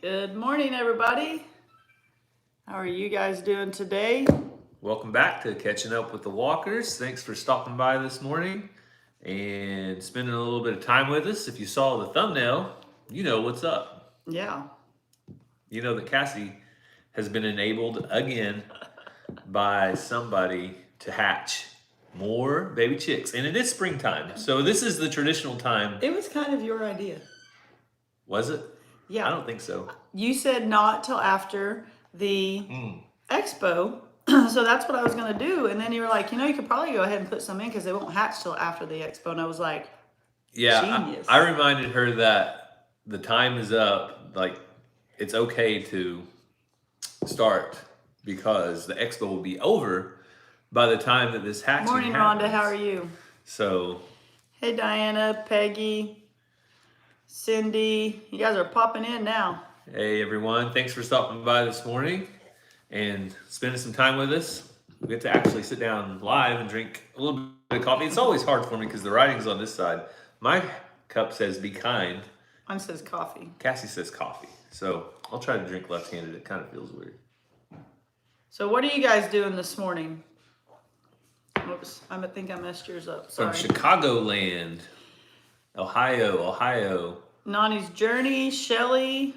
Good morning, everybody. How are you guys doing today? Welcome back to Catching Up with the Walkers. Thanks for stopping by this morning and spending a little bit of time with us. If you saw the thumbnail, you know what's up. Yeah. You know that Cassie has been enabled again by somebody to hatch more baby chicks. And it is springtime. So this is the traditional time. It was kind of your idea. Was it? Yeah. I don't think so. You said not till after the expo. So that's what I was going to do. And then you were like, you could probably go ahead and put some in because they won't hatch till after the expo. And I was like, genius. I reminded her that the time is up. Like, it's okay to start because the expo will be over by the time that this hatching Morning, happens. Rhonda. How are you? So, hey, Diana, Peggy, Cindy. You guys are popping in now. hey everyone, thanks for stopping by this morning and spending some time with us. We get to actually sit down live and drink a little bit of coffee. It's always hard for me because the writing's on this side. My cup says be kind. Mine says coffee. Cassie says coffee. So I'll try to drink left-handed. It kind of feels weird. So what are you guys doing this morning? Oops, I think I messed yours up. Sorry. From Chicagoland, Ohio. Nani's Journey, Shelly,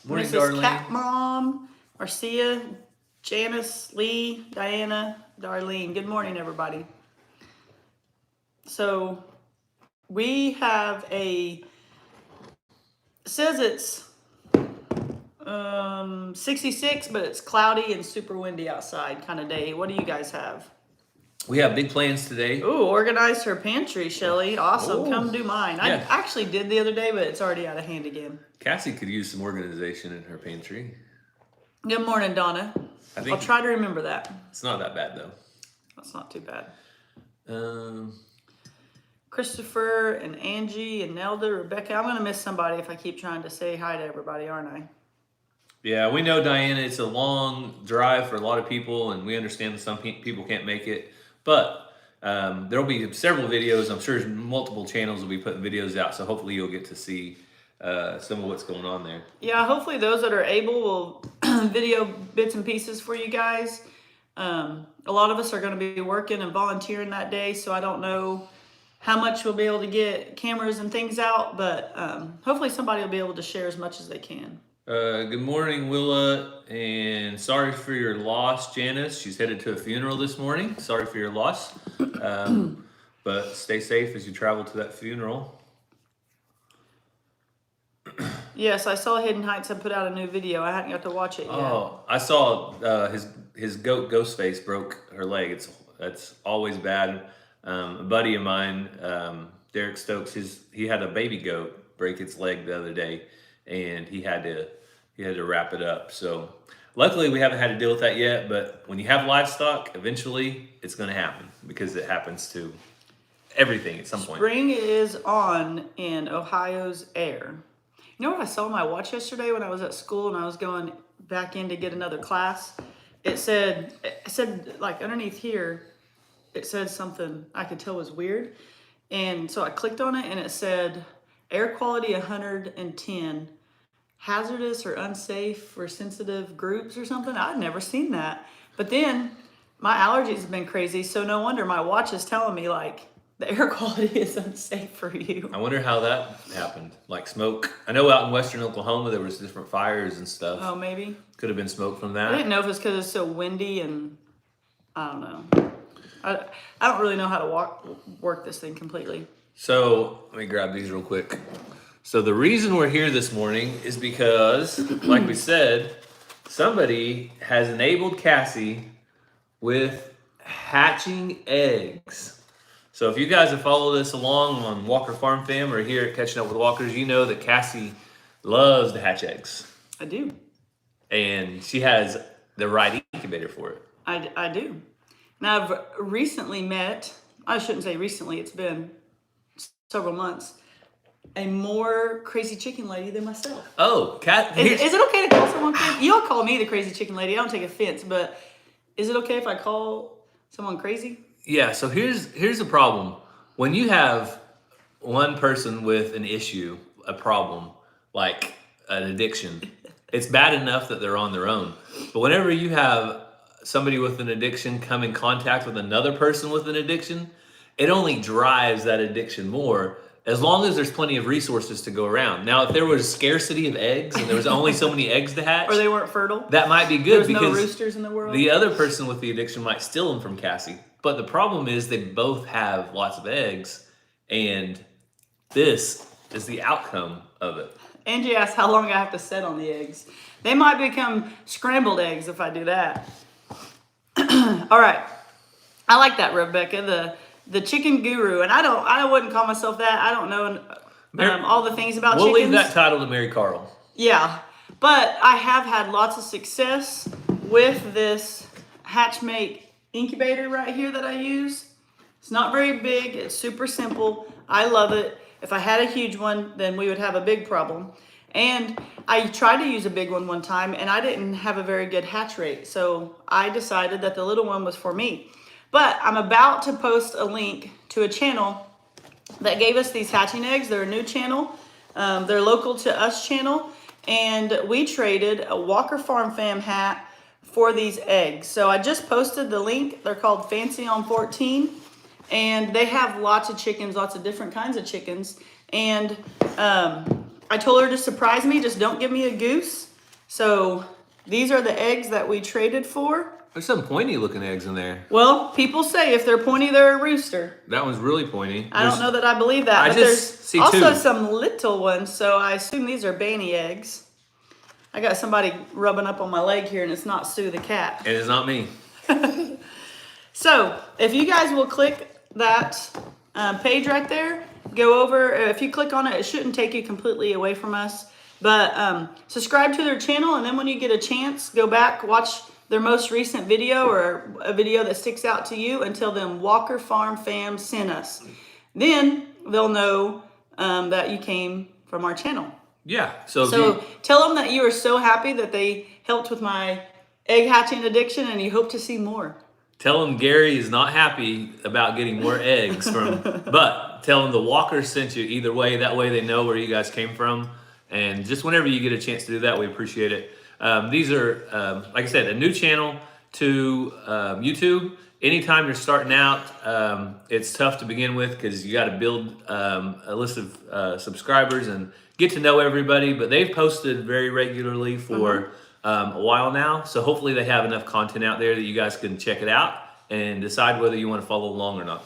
Morning, Mrs. Darlene. Cat Mom, Marcia, Janice, Lee, Diana, Darlene. Good morning, everybody. So we have it says it's 66, but it's cloudy and super windy outside kind of day. What do you guys have? We have big plans today. Ooh, organized her pantry, Shelly. Awesome. Ooh. Come do mine. Yeah. I actually did the other day, but it's already out of hand again. Cassie could use some organization in her pantry. Good morning, Donna. I'll try to remember that. It's not that bad though. That's not too bad. Um, Christopher and Angie and Nelda, Rebecca. I'm going to miss somebody if I keep trying to say hi to everybody, aren't I? yeah, we know, Diana, it's a long drive for a lot of people, and we understand that some people can't make it. But there'll be several videos. I'm sure multiple channels will be putting videos out, so hopefully you'll get to see some of what's going on there. Yeah, hopefully those that are able will video bits and pieces for you guys. A lot of us are going to be working and volunteering that day, so I don't know how much we'll be able to get cameras and things out, but hopefully somebody will be able to share as much as they can. Good morning, Willa, and sorry for your loss, Janice. She's headed to a funeral this morning. Sorry for your loss, but stay safe as you travel to that funeral. Yes, I saw Hidden Heights had put out a new video. I hadn't got to watch it yet. Oh, I saw his goat Ghostface broke her leg. That's always bad. A buddy of mine, Derek Stokes, he had a baby goat break its leg the other day, and he had to wrap it up. So luckily we haven't had to deal with that yet, but when you have livestock, eventually it's going to happen because it happens to everything at some point. Spring is on in Ohio's air. You know what I saw on my watch yesterday when I was at school and I was going back in to get another class? It said like underneath here, it said something I could tell was weird. And so I clicked on it and it said air quality 110, hazardous or unsafe for sensitive groups or something. I'd never seen that. But then my allergies have been crazy, so no wonder my watch is telling me like the air quality is unsafe for you. I wonder how that happened. Like smoke. I know out in western Oklahoma there was different fires and stuff. Oh, maybe. Could have been smoke from I that. didn't know if it's because it's so windy and I don't know. I don't really know how to work this thing completely. So let me grab these real quick. So the reason we're here this morning is because, like we said, somebody has enabled Cassie with hatching eggs. So if you guys have followed us along on Walker Farm Fam or here at Catching Up with Walkers, you know that Cassie loves to hatch eggs. I do. And she has the right incubator for it. I do. And I've recently met, I shouldn't say recently, it's been several months, a more crazy chicken lady than myself. Oh, Is it okay to call someone crazy? You all call me the crazy chicken lady. I don't take offense, but is it okay if I call someone crazy? Yeah, so here's the problem. When you have one person with an issue, a problem, like an addiction, It's bad enough that they're on their own. But whenever you have somebody with an addiction come in contact with another person with an addiction, it only drives that addiction more as long as there's plenty of resources to go around. Now, if there was scarcity of eggs and there was only so many eggs to hatch, Or they weren't fertile. that might be There good was no because roosters in the world. the other person with the addiction might steal them from Cassie. But the problem is they both have lots of eggs, and this is the outcome of it. Angie asked how long I have to set on the eggs. They might become scrambled eggs if I do that. All right. I like that, Rebecca, the chicken guru. And I wouldn't call myself that. I don't know all the things about We'll chickens. leave that title to Mary Carl. Yeah. But I have had lots of success with this Hatchmate incubator right here that I use. It's not very big. It's super simple. I love it. If I had a huge one, then we would have a big problem. And I tried to use a big one time, and I didn't have a very good hatch rate. So I decided that the little one was for me. But I'm about to post a link to a channel that gave us these hatching eggs. They're a new channel. They're local to us channel. And we traded a Walker Farm Fam hat for these eggs. So I just posted the link. They're called Fancy on 14. And they have lots of chickens, lots of different kinds of chickens. And I told her to surprise me, just don't give me a goose. So these are the eggs that we traded for. There's some pointy looking eggs in there. Well, people say if they're pointy, they're a rooster. That one's really pointy. I don't know that I believe that. I But just there's see also two. some little ones, so I assume these are Banny eggs. I got somebody rubbing up on my leg here, and it's not Sue the cat. It is not me. So if you guys will click that page right there, go over. If you click on it, it shouldn't take you completely away from us. But subscribe to their channel, and then when you get a chance, go back, watch their most recent video or a video that sticks out to you and tell them Walker Farm Fam sent us. Then they'll know that you came from our channel. Yeah. So Tell them that you are so happy that they helped with my egg hatching addiction and you hope to see more. tell them Gary is not happy about getting more eggs from, but tell them the Walker sent you either way. That way they know where you guys came from. And just whenever you get a chance to do that, we appreciate it. These are, like I said, a new channel to YouTube. Anytime you're starting out, it's tough to begin with because you got to build a list of subscribers and get to know everybody. But they've posted very regularly for a while now. So hopefully they have enough content out there that you guys can check it out and decide whether you want to follow along or not.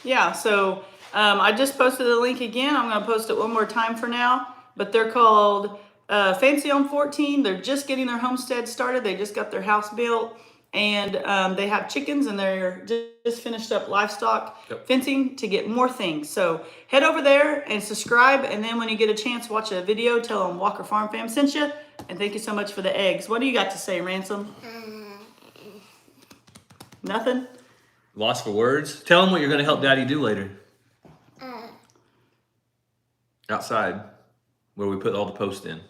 Yeah, so I just posted the link again. I'm going to post it one more time for now. But they're called Fancy on 14. They're just getting their homestead started. They just got their house built. And they have chickens, and they're just finished up livestock fencing to get more things. So head over there and subscribe. And then when you get a chance, watch a video. Tell them Walker Farm Fam sent you. And thank you so much for the eggs. What do you got to say, Ransom? Nothing? Lost for words? Tell them what you're going to help Daddy do later. Outside, where we put all the posts in.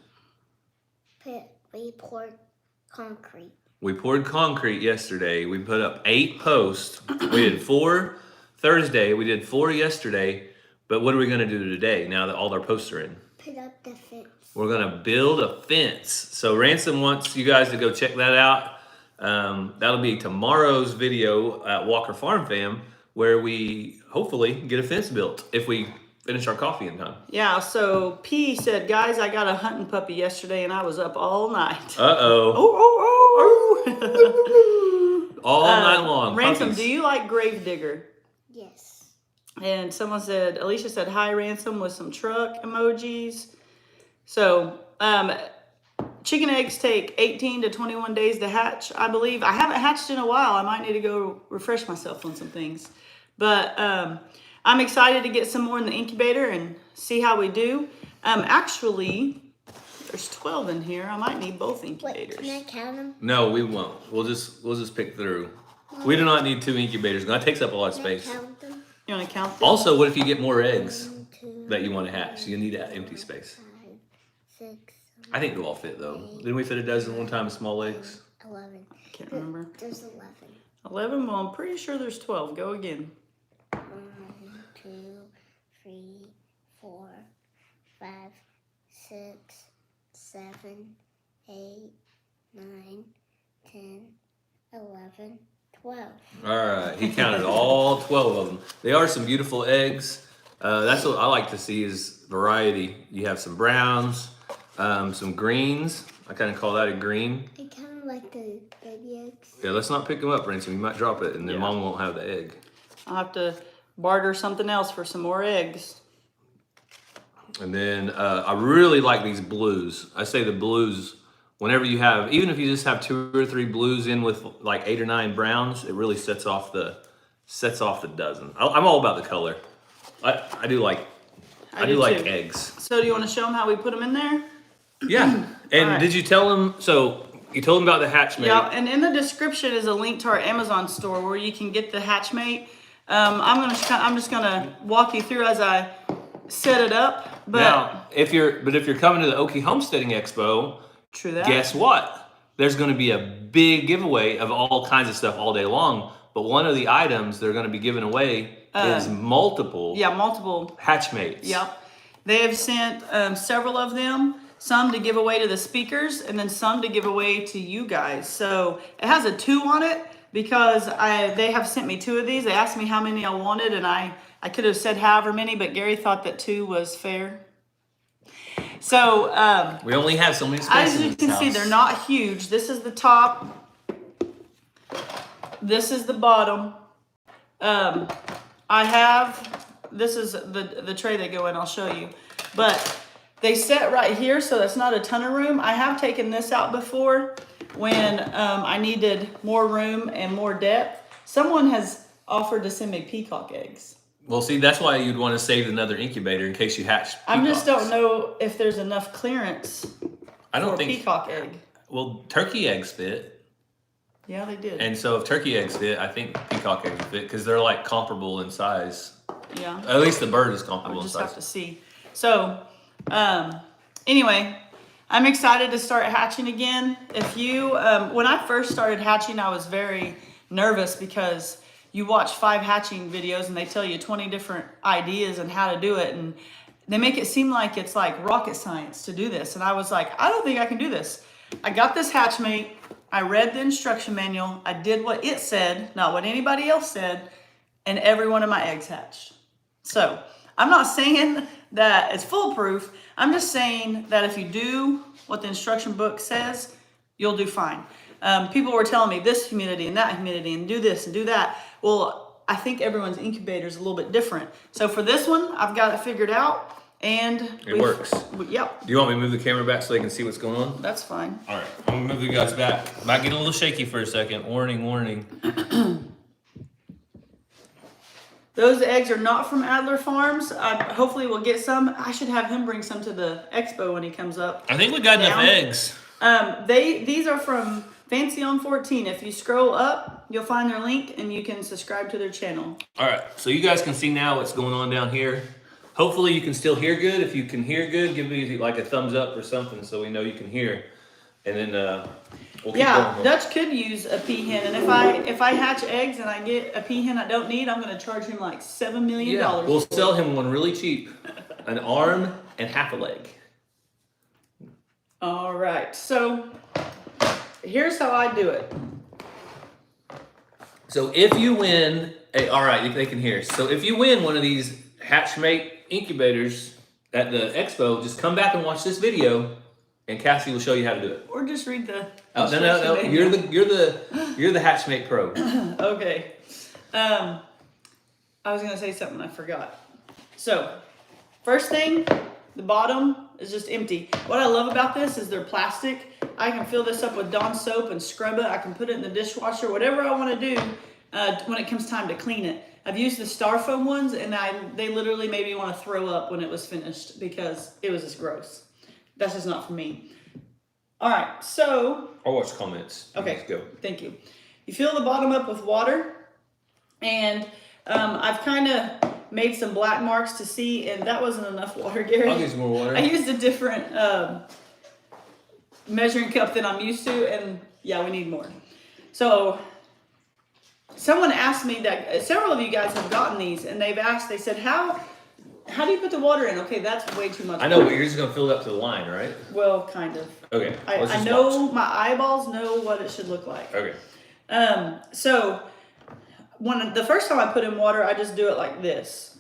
We poured concrete. We poured concrete yesterday. We put up 8 posts. We did 4 Thursday. We did 4 yesterday. But what are we going to do today now that all our posts are in? Put up the fence. We're going to build a fence. So Ransom wants you guys to go check that out. That'll be tomorrow's video at Walker Farm Fam, where we hopefully get a fence built if we finish our coffee in time. Yeah, so P said, guys, I got a hunting puppy yesterday and I was up all night. Uh-oh. Oh. All night long. Ransom, puppies. do you like Gravedigger? Yes. And someone said, Alicia said, hi, Ransom, with some truck emojis. So, chicken eggs take 18 to 21 days to hatch, I believe. I haven't hatched in a while. I might need to go refresh myself on some things. But I'm excited to get some more in the incubator and see how we do. Actually, there's 12 in here. I might need both incubators. Wait, can I count them? No, we won't. We'll just pick through. We do not need 2 incubators. That takes up a lot of Can I space. count them? You want to count them? Also, what if you get more eggs 1, 2, that you want to hatch? You need empty space. 5, 6, I think they'll all fit though. Didn't we fit a dozen one time, small eggs? 11. Can't remember. There's 11. 11? Well, I'm pretty sure there's 12. Go again. 1, 2, 3, 4, 5, 6, 7, 8, 9, 10, 11, 12. All right, he counted all 12 of them. They are some beautiful eggs. That's what I like to see is variety. You have some browns, some greens. I kind of call that a green. I kind of like the baby eggs. Yeah, let's not pick them up, Ransom. You might drop it, and then Yeah. Mom won't have the egg. I'll have to barter something else for some more eggs. And then I really like these blues. I say the blues, whenever you have, even if you just have 2 or 3 blues in with like 8 or 9 browns, it really sets off the dozen. I'm all about the color. I do like too. eggs. So do you want to show them how we put them in there? Yeah. And Alright. did you tell them? So you told them about the hatchmate. Yeah, and in the description is a link to our Amazon store where you can get the hatchmate. I'm just gonna walk you through as I set it up. But Now, if you're coming to the Okie Homesteading Expo, true that. guess what? There's going to be a big giveaway of all kinds of stuff all day long. But one of the items they're going to be giving away is multiple multiple. hatchmates. Yep. They have sent several of them, some to give away to the speakers, and then some to give away to you guys. So it has a 2 on it because they have sent me 2 of these. They asked me how many I wanted, and I could have said however many, but Gary thought that 2 was fair. So We only have so many spaces. as you can see, they're not huge. This is the top. This is the bottom. This is the tray they go in. I'll show you. But they set right here, so that's not a ton of room. I have taken this out before when I needed more room and more depth. Someone has offered to send me peacock eggs. Well, see, that's why you'd want to save another incubator in case you hatch peacocks. I just don't know if there's enough clearance I don't for a think. peacock egg. Well, turkey eggs fit. Yeah, they did. And so if turkey eggs fit, I think peacock eggs fit because they're like comparable in size. Yeah. At least the bird is I'll comparable in just size. have to see. So, anyway, I'm excited to start hatching again. If you, when I first started hatching, I was very nervous because you watch 5 hatching videos and they tell you 20 different ideas and how to do it. And they make it seem like it's like rocket science to do this. And I was like, I don't think I can do this. I got this hatchmate. I read the instruction manual. I did what it said, not what anybody else said. And every one of my eggs hatched. So I'm not saying that it's foolproof. I'm just saying that if you do what the instruction book says, you'll do fine. People were telling me this humidity and that humidity and do this and do that. Well, I think everyone's incubator is a little bit different. So for this one, I've got it figured out and It works. Yep, Do you want me to move the camera back so they can see what's going on? that's fine. All right, I'm gonna move you guys back. Might get a little shaky for a second. Warning, warning. Those eggs are not from Adler Farms. Hopefully we'll get some. I should have him bring some to the expo when he comes up. I think we got enough Down. eggs. These are from Fancy on 14. If you scroll up, you'll find their link and you can subscribe to their channel. All right, so you guys can see now what's going on down here. Hopefully you can still hear good. If you can hear good, give me like a thumbs up or something so we know you can hear. And then we'll keep Yeah, going. Dutch could use a peahen, and if I hatch eggs and I get a peahen I don't need, I'm gonna charge him like $7 million. Yeah, we'll sell him one really cheap. An arm and half a leg. All right, so here's how I do it. So if you win, all right, they can hear. So if you win one of these hatchmate incubators at the expo, just come back and watch this video, and Cassie will show you how to do it. Or just read the. Oh, no. You're the hatchmate pro. Okay. I was gonna say something I forgot. So, first thing, the bottom is just empty. What I love about this is they're plastic. I can fill this up with Dawn soap and scrub it. I can put it in the dishwasher, whatever I want to do when it comes time to clean it. I've used the styrofoam ones, and they literally made me want to throw up when it was finished because it was just gross. That's just not for me. All right, so I'll watch comments. okay, Let's go. Thank you. You fill the bottom up with water, and I've kind of made some black marks to see, and that wasn't enough water, Gary. I'll get some more water. I used a different measuring cup than I'm used to, and yeah, we need more. So someone asked me that several of you guys have gotten these, and they said, how How do you put the water in? Okay, that's way too much. I know, but you're just gonna fill it up to the line, right? Well, kind of. Okay. Let's I just know watch. my eyeballs know what it should look like. Okay. So the first time I put in water, I just do it like this.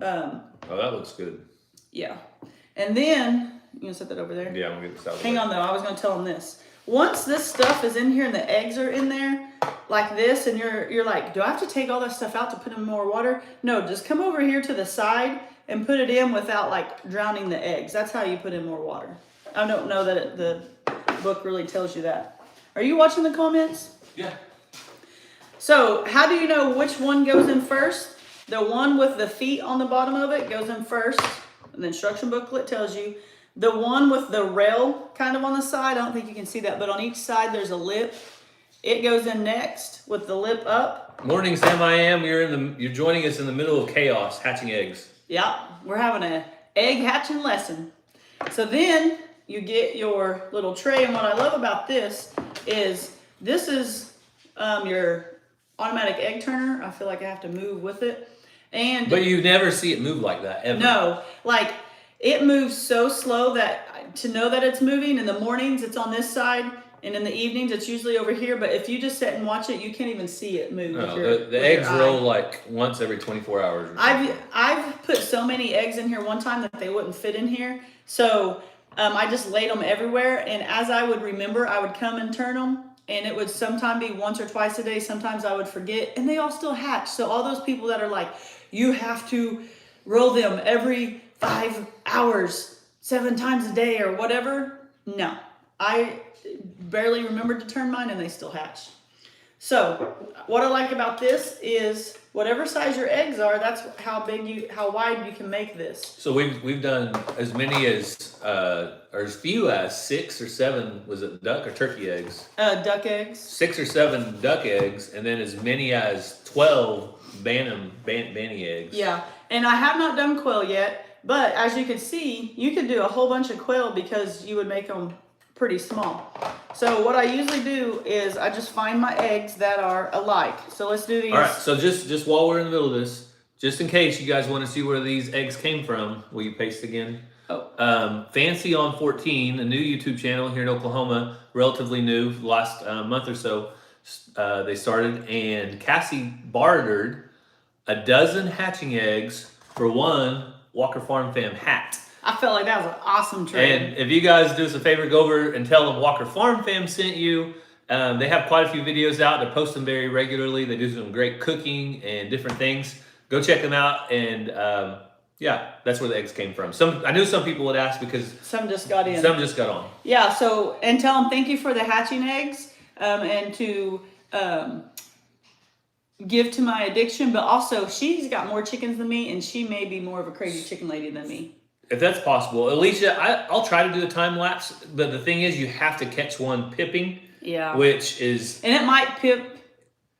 Oh, that looks good. Yeah. And then, you gonna set that over there? Yeah, I'm gonna get this out of the Hang way. on though, I was gonna tell them this. Once this stuff is in here and the eggs are in there, like this, and you're like, do I have to take all that stuff out to put in more water? No, just come over here to the side and put it in without like drowning the eggs. That's how you put in more water. I don't know that the book really tells you that. Are you watching the comments? Yeah. So how do you know which one goes in first? The one with the feet on the bottom of it goes in first. And the instruction booklet tells you. The one with the rail kind of on the side, I don't think you can see that, but on each side there's a lip. It goes in next with the lip up. Morning, Sam. You're joining us in the middle of chaos, hatching eggs. Yeah, we're having an egg hatching lesson. So then you get your little tray, and what I love about this is your automatic egg turner. I feel like I have to move with it. But you never see it move like that, ever. No, like it moves so slow that to know that it's moving. In the mornings, it's on this side, and in the evenings, it's usually over here. But if you just sit and watch it, you can't even see it move. No, with the your eggs eye. roll like once every 24 hours. Or something. I've put so many eggs in here one time that they wouldn't fit in here. So I just laid them everywhere, and as I would remember, I would come and turn them. And it would sometimes be once or twice a day. Sometimes I would forget, and they all still hatch. So all those people that are like, you have to roll them every 5 hours, 7 times a day or whatever. No, I barely remembered to turn mine and they still hatch. So what I like about this is whatever size your eggs are, that's how wide you can make this. So we've done as many as or as few as 6 or 7, was it duck or turkey eggs? Duck eggs. 6 or 7 duck eggs, and then as many as 12 Banny eggs. Yeah, and I have not done quail yet, but as you can see, you could do a whole bunch of quail because you would make them pretty small. So what I usually do is I just find my eggs that are alike. So let's do these. All right, so just while we're in the middle of this, just in case you guys want to see where these eggs came from, will you paste again? Oh. Fancy on 14, a new YouTube channel here in Oklahoma, relatively new, last month or so, they started, and Cassie bartered a dozen hatching eggs for one Walker Farm Fam hat. I felt like that was an awesome trade. And if you guys do us a favor, go over and tell them Walker Farm Fam sent you. They have quite a few videos out. They post them very regularly. They do some great cooking and different things. Go check them out. And yeah, that's where the eggs came from. I knew some people would ask because some just got in. Some just got on. Yeah, so, and tell them thank you for the hatching eggs and to give to my addiction. But also, she's got more chickens than me, and she may be more of a crazy chicken lady than me. If that's possible. Alicia, I'll try to do the time lapse, but the thing is you have to catch one pipping. Yeah. Which is... And it might pip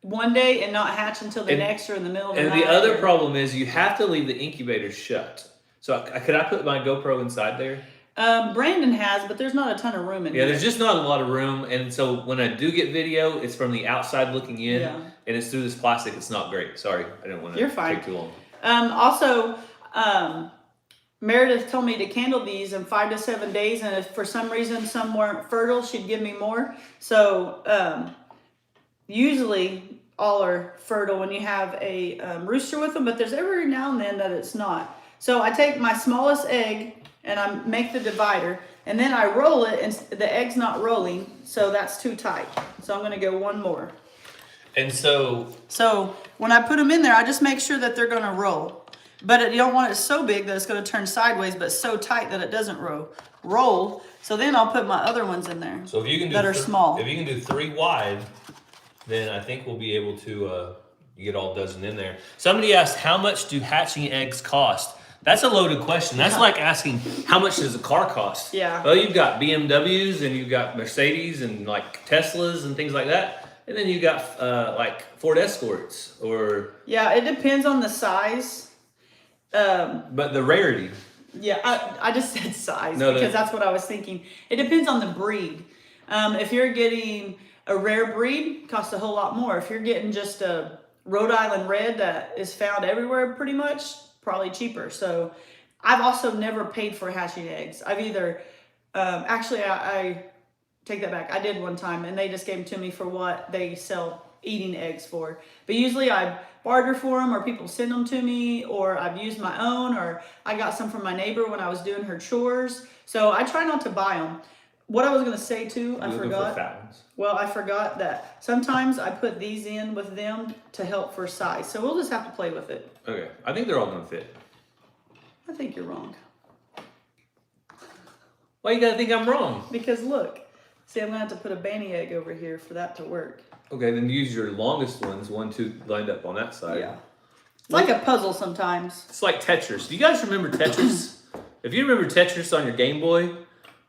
one day and not hatch until the next or in the middle of the night. And the other problem is you have to leave the incubator shut. So could I put my GoPro inside there? Brandon has, but there's not a ton of room in here. Yeah, there's just not a lot of room. And so when I do get video, it's from the outside looking in. Yeah. And it's through this plastic. It's not great. Sorry, I didn't want to take too long. Also, Meredith told me to candle these in 5 to 7 days, and if for some reason some weren't fertile, she'd give me more. So usually all are fertile when you have a rooster with them, but there's every now and then that it's not. So I take my smallest egg and I make the divider, and then I roll it, and the egg's not rolling, so that's too tight. So I'm going to go one more. And so when I put them in there, I just make sure that they're going to roll. But you don't want it so big that it's going to turn sideways, but so tight that it doesn't roll. So then I'll put my other ones in there. So if you can do that are small. If you can do 3 wide, then I think we'll be able to get all dozen in there. Somebody asked, how much do hatching eggs cost? That's a loaded question. That's like asking, how much does a car cost? Yeah. Well, you've got BMWs and you've got Mercedes and like Teslas and things like that. And then you've got like Ford Escorts or... Yeah, it depends on the size. But the rarity. Yeah, I just said size because that's what I was thinking. It depends on the breed. If you're getting a rare breed, it costs a whole lot more. If you're getting just a Rhode Island red that is found everywhere pretty much, probably cheaper. So I've also never paid for hatching eggs. I've either, actually, I take that back. I did one time, and they just gave them to me for what they sell eating eggs for. But usually I barter for them, or people send them to me, or I've used my own, or I got some from my neighbor when I was doing her chores. So I try not to buy them. What I was going to say too, I forgot. For fat ones? Well, I forgot that sometimes I put these in with them to help for size. So we'll just have to play with it. Okay, I think they're all gonna fit. I think you're wrong. Why you gotta think I'm wrong? Because look, see, I'm gonna have to put a banny egg over here for that to work. Okay, then use your longest ones, 1, 2 lined up on that side. Yeah. It's like a puzzle sometimes. It's like Tetris. Do you guys remember Tetris? If you remember Tetris on your Game Boy,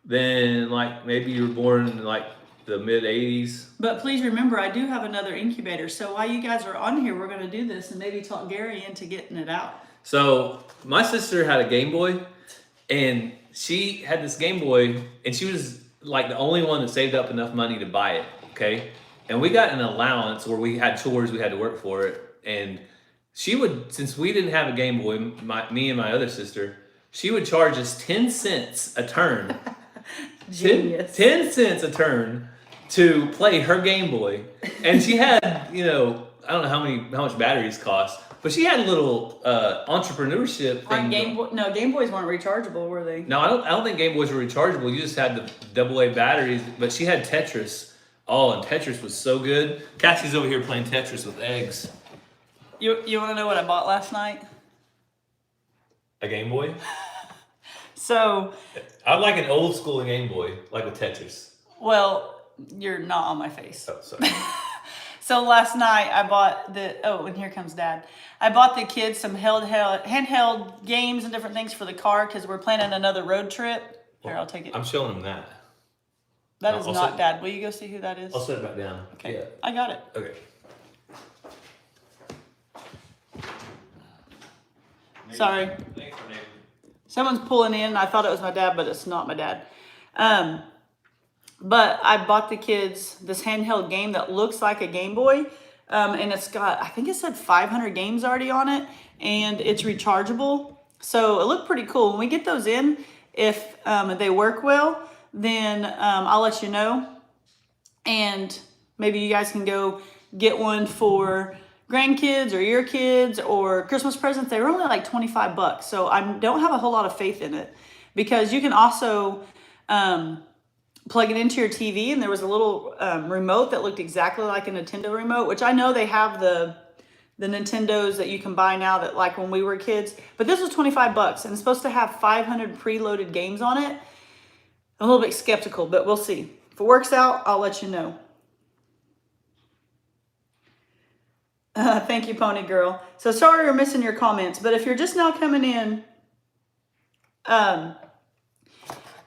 then like maybe you were born in like the mid 80s. But please remember, I do have another incubator. So while you guys are on here, we're gonna do this and maybe talk Gary into getting it out. So my sister had a Game Boy, and she had this Game Boy, and she was like the only one that saved up enough money to buy it. Okay, and we got an allowance where we had chores, we had to work for it, and she would, since we didn't have a Game Boy, me and my other sister, she would charge us 10 cents a turn. Genius. 10 cents a turn to play her Game Boy. And she had, you know, I don't know how much batteries cost, but she had a little entrepreneurship thing. Game Boys weren't rechargeable, were they? No, I don't think Game Boys were rechargeable. You just had the AA batteries, but she had Tetris. Oh, and Tetris was so good. Cassie's over here playing Tetris with eggs. You want to know what I bought last night? A Game Boy? So, I like an old school Game Boy, like with Tetris. well, you're not on my face. Oh, sorry. So last night I bought and here comes Dad. I bought the kids some handheld games and different things for the car because we're planning another road trip. Here, I'll take it. I'm showing them that. That is I'll not set- Dad. Will you go see who that is? I'll set it back down. Okay, Yeah. I got it. Okay. Sorry. Thanks for naming. Someone's pulling in. I thought it was my dad, but it's not my dad. But I bought the kids this handheld game that looks like a Game Boy. And it's got, I think it said 500 games already on it. And it's rechargeable. So it looked pretty cool. When we get those in, if they work well, then I'll let you know. And maybe you guys can go get one for grandkids or your kids or Christmas presents. They were only like $25. So I don't have a whole lot of faith in it because you can also plug it into your TV, and there was a little remote that looked exactly like a Nintendo remote, which I know they have the Nintendos that you can buy now that like when we were kids, but this was $25 and it's supposed to have 500 preloaded games on it. I'm a little bit skeptical, but we'll see. If it works out, I'll let you know. Thank you, Pony Girl. So sorry we're missing your comments, but if you're just now coming in,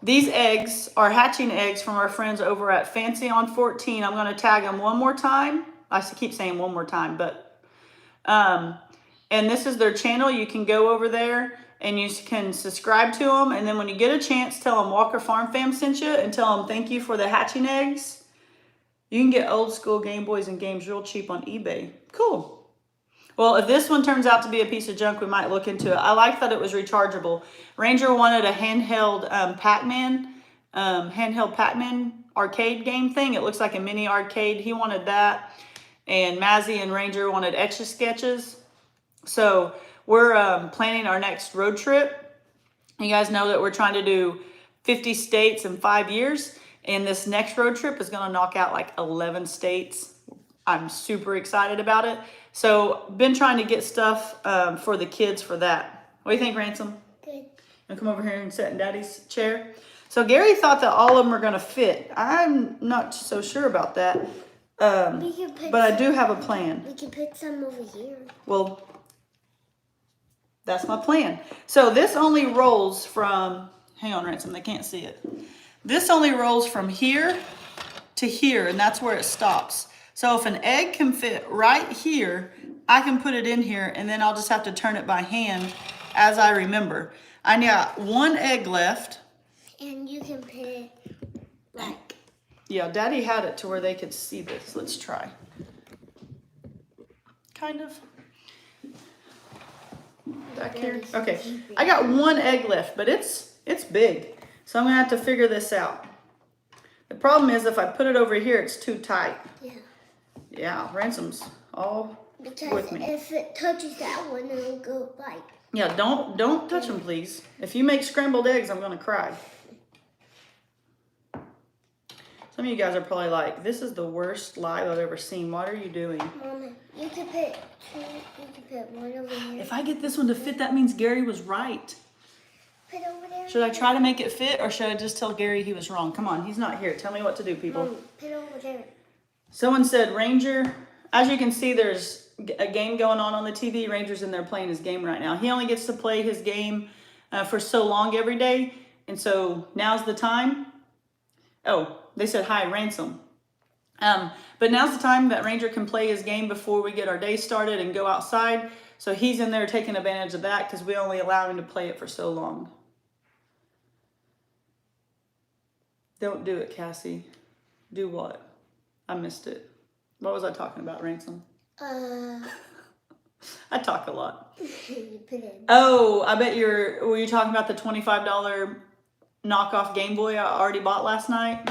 these eggs are hatching eggs from our friends over at Fancy on 14. I'm going to tag them one more time. I keep saying one more time, but and this is their channel. You can go over there and you can subscribe to them. And then when you get a chance, tell them Walker Farm Fam sent you and tell them thank you for the hatching eggs. You can get old school Game Boys and games real cheap on eBay. Cool. Well, if this one turns out to be a piece of junk, we might look into it. I like that it was rechargeable. Ranger wanted a handheld Pac-Man arcade game thing. It looks like a mini arcade. He wanted that. And Mazzy and Ranger wanted extra sketches. So we're planning our next road trip. You guys know that we're trying to do 50 states in 5 years. And this next road trip is going to knock out like 11 states. I'm super excited about it. So been trying to get stuff for the kids for that. What do you think, Ransom? Good. And come over here and sit in Daddy's chair. So Gary thought that all of them are going to fit. I'm not so sure about that. But I do have a plan. We can put some over here. Well, that's my plan. So this only rolls from, hang on, Ransom, they can't see it. This only rolls from here to here, and that's where it stops. So if an egg can fit right here, I can put it in here, and then I'll just have to turn it by hand as I remember. I got one egg left. And you can put it like... Yeah, Daddy had it to where they could see this. Let's try. Kind of. back here. Okay, I got one egg left, but it's big. So I'm gonna have to figure this out. The problem is if I put it over here, it's too tight. Yeah. Yeah, Ransom's all Because with me. if it touches that one, it'll go like. Yeah, don't touch them, please. If you make scrambled eggs, I'm gonna cry. Some of you guys are probably like, this is the worst live I've ever seen. What are you doing? Mama, you can put two. You can put one over here. If I get this one to fit, that means Gary was right. Put over there. Should I try to make it fit, or should I just tell Gary he was wrong? Come on, he's not here. Tell me what to do, people. Mom, put over there. Someone said Ranger. As you can see, there's a game going on the TV. Ranger's in there playing his game right now. He only gets to play his game for so long every day, and so now's the time. Oh, they said hi, Ransom. But now's the time that Ranger can play his game before we get our day started and go outside. So he's in there taking advantage of that because we only allow him to play it for so long. Don't do it, Cassie. Do what? I missed it. What was I talking about, Ransom? I talk a lot. You put it. Oh, I bet were you talking about the $25 knockoff Game Boy I already bought last night?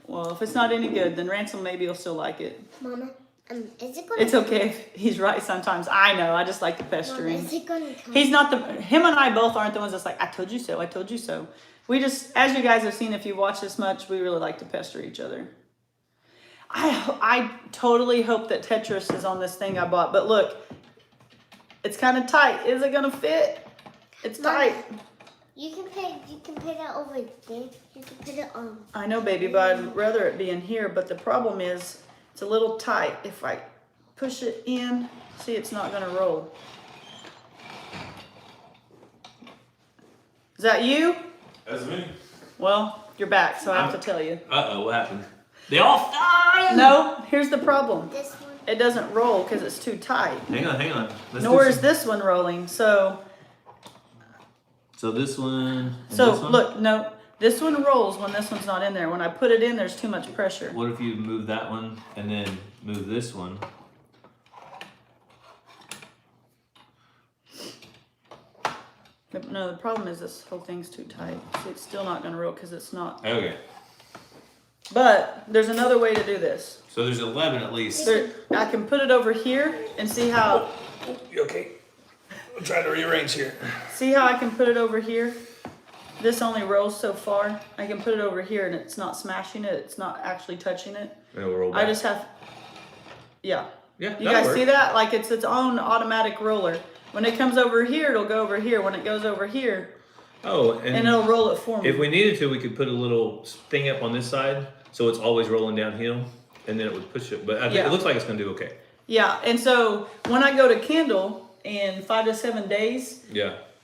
Well, if it's not any good, then Ransom maybe will still like it. Mama, is it gonna? It's okay if he's right sometimes. I know, I just like to pester Mama, him. is it gonna come? He's not him and I both aren't the ones that's like, I told you so, I told you so. We just, as you guys have seen, if you watch this much, we really like to pester each other. I totally hope that Tetris is on this thing I bought, but look, it's kind of tight. Is it gonna fit? It's tight. You can put it over there. You can put it on. I know, baby, but I'd rather it be in here. But the problem is, it's a little tight. If I push it in, see, it's not gonna roll. Is that you? That's me. Well, you're back, so I have to tell you. Uh-oh, what happened? They all fell! No, here's the problem. This one. It doesn't roll because it's too tight. Hang on. Nor is this one rolling. So this one. look, no, this one rolls when this one's not in there. When I put it in, there's too much pressure. What if you move that one and then move this one? No, the problem is this whole thing's too tight. See, it's still not going to roll because it's not. Okay. But there's another way to do this. So there's 11 at least. I can put it over here and see how. You okay? I'm trying to rearrange here. See how I can put it over here? This only rolls so far. I can put it over here and it's not smashing it. It's not actually touching it. It'll roll back. I just have. Yeah. Yeah. You guys see that? Like it's its own automatic roller. When it comes over here, it'll go over here. When it goes over here, and it'll roll it for me. If we needed to, we could put a little thing up on this side, so it's always rolling downhill, and then it would push it. But I think it looks like it's gonna do okay. Yeah, and so when I go to Kindle in 5 to 7 days,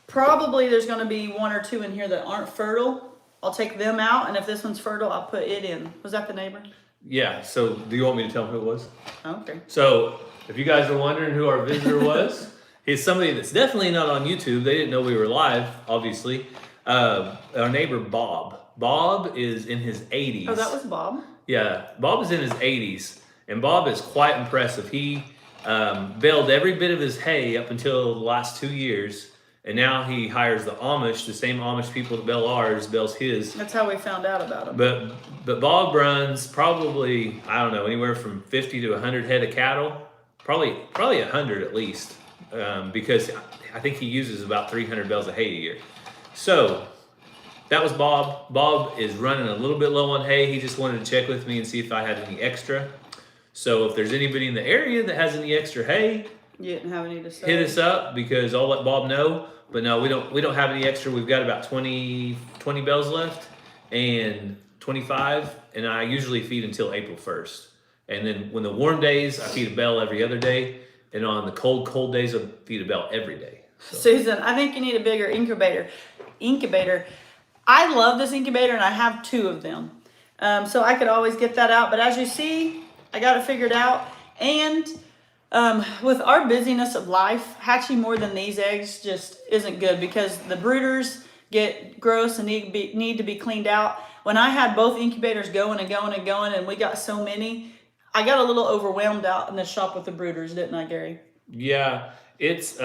probably there's gonna be 1 or 2 in here that aren't fertile. I'll take them out, and if this one's fertile, I'll put it in. Was that the neighbor? Yeah. So do you want me to tell them who it was? Okay. So if you guys are wondering who our visitor was. He's somebody that's definitely not on YouTube. They didn't know we were live, obviously. Our neighbor, Bob. Bob is in his 80s. Oh, that was Bob? Yeah, Bob is in his 80s. And Bob is quite impressive. He baled every bit of his hay up until the last 2 years. And now he hires the Amish, the same Amish people that bale ours, bales his. That's how we found out about him. But Bob runs probably, I don't know, anywhere from 50 to 100 head of cattle. Probably 100 at least. Because I think he uses about 300 bales of hay a year. So that was Bob. Bob is running a little bit low on hay. He just wanted to check with me and see if I had any extra. So if there's anybody in the area that has any extra hay, you didn't have any to say. hit us up because I'll let Bob know. But no, we don't have any extra. We've got about 20 bales left and 25, and I usually feed until April 1st. And then when the warm days, I feed a bale every other day. And on the cold days, I feed a bale every day. So. Susan, I think you need a bigger incubator. I love this incubator, and I have 2 of them. So I could always get that out. But as you see, I got it figured out. And with our busyness of life, hatching more than these eggs just isn't good because the brooders get gross and need to be cleaned out. When I had both incubators going and we got so many, I got a little overwhelmed out in the shop with the brooders, didn't I, Gary? Yeah, it's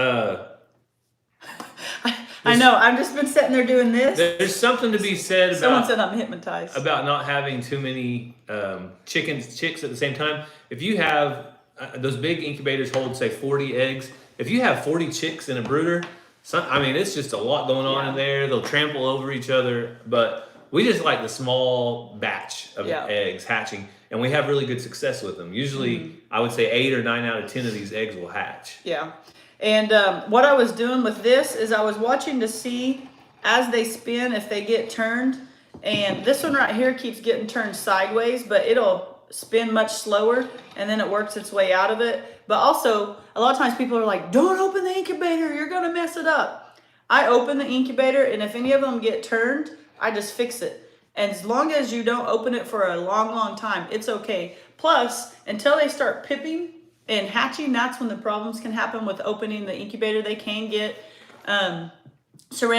I know. I've just been sitting there doing this. There's something to be said Someone about said I'm hypnotized. about not having too many chicks at the same time. If you have those big incubators hold say 40 eggs, if you have 40 chicks in a brooder, I mean it's just a lot going on in there. They'll trample over each other, but we just like the small batch of eggs hatching, and we have really good success with them. Usually, I would say 8 or 9 out of 10 of these eggs will hatch. Yeah. And what I was doing with this is I was watching to see as they spin if they get turned. And this one right here keeps getting turned sideways, but it'll spin much slower and then it works its way out of it. But also, a lot of times people are like, don't open the incubator, you're going to mess it up. I open the incubator, and if any of them get turned, I just fix it. And as long as you don't open it for a long, long time, it's okay. Plus, until they start pipping and hatching, that's when the problems can happen with opening the incubator. They can get saran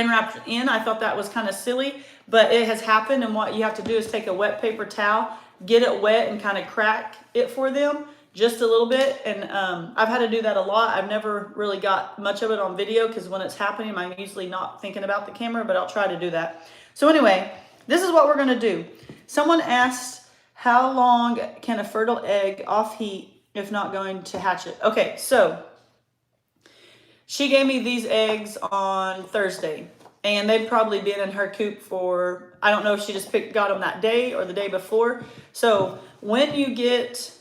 wrapped in. I thought that was kind of silly, but it has happened. And what you have to do is take a wet paper towel, get it wet, and kind of crack it for them just a little bit. And I've had to do that a lot. I've never really got much of it on video because when it's happening, I'm usually not thinking about the camera, but I'll try to do that. So anyway, this is what we're going to do. Someone asked, how long can a fertile egg off heat if not going to hatch it? Okay, so she gave me these eggs on Thursday, and they'd probably been in her coop for, I don't know if she just got them that day or the day before. So when you get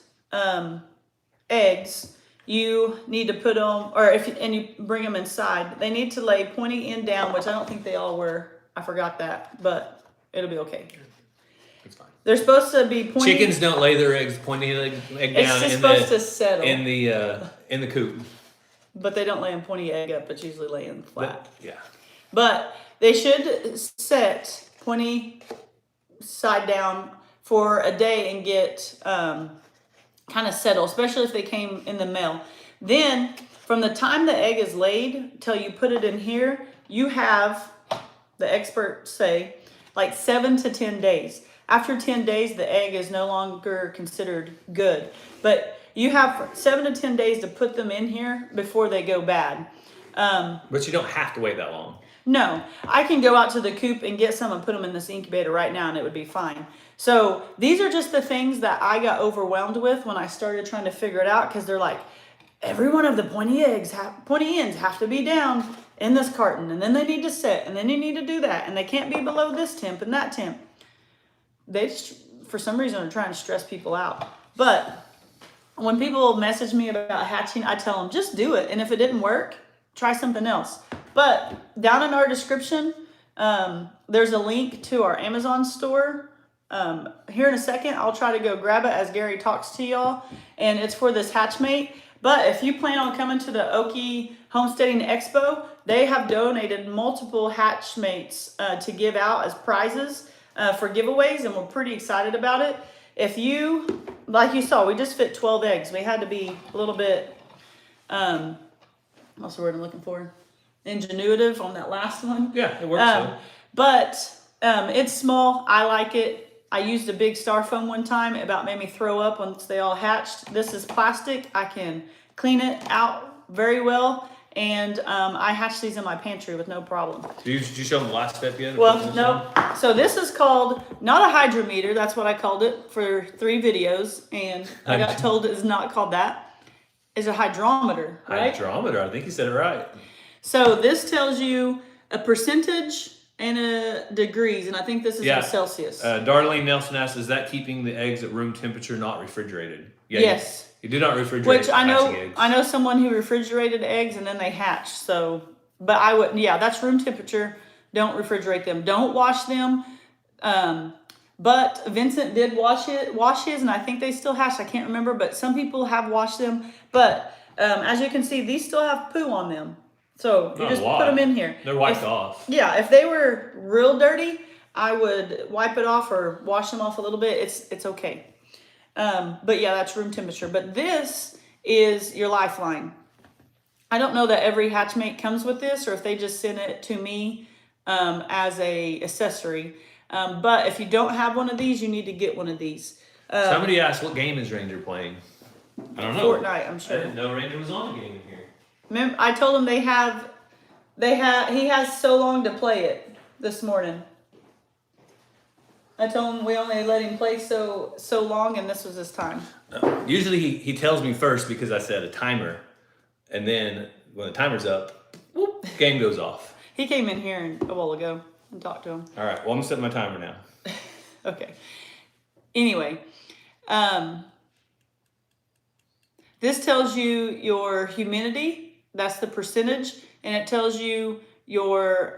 eggs, you need to put them, and you bring them inside, they need to lay pointy end down, which I don't think they all were. I forgot that, but it'll be okay. It's fine. They're supposed to be pointy. Chickens don't lay their eggs pointing egg down It's supposed to settle in the coop. But they don't lay them pointy egg up. It's usually laying flat. Yeah. But they should set pointy side down for a day and get kind of settle, especially if they came in the mail. Then from the time the egg is laid till you put it in here, you have, the experts say, like 7 to 10 days. After 10 days, the egg is no longer considered good. But you have 7 to 10 days to put them in here before they go bad. But you don't have to wait that long. No, I can go out to the coop and get some and put them in this incubator right now and it would be fine. So these are just the things that I got overwhelmed with when I started trying to figure it out, because they're like, every one of the pointy ends have to be down in this carton, and then they need to set, and then you need to do that, and they can't be below this temp and that temp. They just, for some reason, are trying to stress people out. But when people message me about hatching, I tell them, just do it. And if it didn't work, try something else. But down in our description, there's a link to our Amazon store. Here in a second, I'll try to go grab it as Gary talks to y'all. And it's for this Hatchmate. But if you plan on coming to the Okie Homesteading Expo, they have donated multiple Hatchmates to give out as prizes for giveaways, and we're pretty excited about it. If you, like you saw, we just fit 12 eggs. We had to be a little bit, what's the word I'm looking for? Ingenuitive on that last one. Yeah, it works. But it's small. I like it. I used a big styrofoam one time. It about made me throw up once they all hatched. This is plastic. I can clean it out very well. And I hatched these in my pantry with no problem. Did you show them the last step yet? Well, no. So this is called, not a hydrometer. That's what I called it for 3 videos. And I got told it's not called that. It's a hydrometer, right? Hydrometer. I think you said it right. So this tells you a percentage and a degrees, and I think this is in Celsius. Darlene Nelson asked, is that keeping the eggs at room temperature, not refrigerated? Yeah, yes. You do not refrigerate. Which I eggs. know someone who refrigerated eggs and then they hatched. So, but I wouldn't. Yeah, that's room temperature. Don't refrigerate them. Don't wash them. But Vincent did wash his, and I think they still hatched. I can't remember, but some people have washed them. But as you can see, these still have poo on them. So you just put them in here. They're wiped off. Yeah, if they were real dirty, I would wipe it off or wash them off a little bit. It's okay. But yeah, that's room temperature. But this is your lifeline. I don't know that every Hatchmate comes with this, or if they just send it to me as a accessory. But if you don't have one of these, you need to get one of these. Somebody asked, what game is Ranger playing? I don't know. Fortnite, I'm sure. I didn't know Ranger was on a game in here. Remember, I told them they have He has so long to play it this morning. I told him we only let him play so long, and this was his time. Usually he tells me first because I set a timer, and then when the timer's up, whoop, game goes off. He came in here a while ago and talked to him. All right, well, I'm setting my timer now. Okay. Anyway, this tells you your humidity. That's the percentage, and it tells you your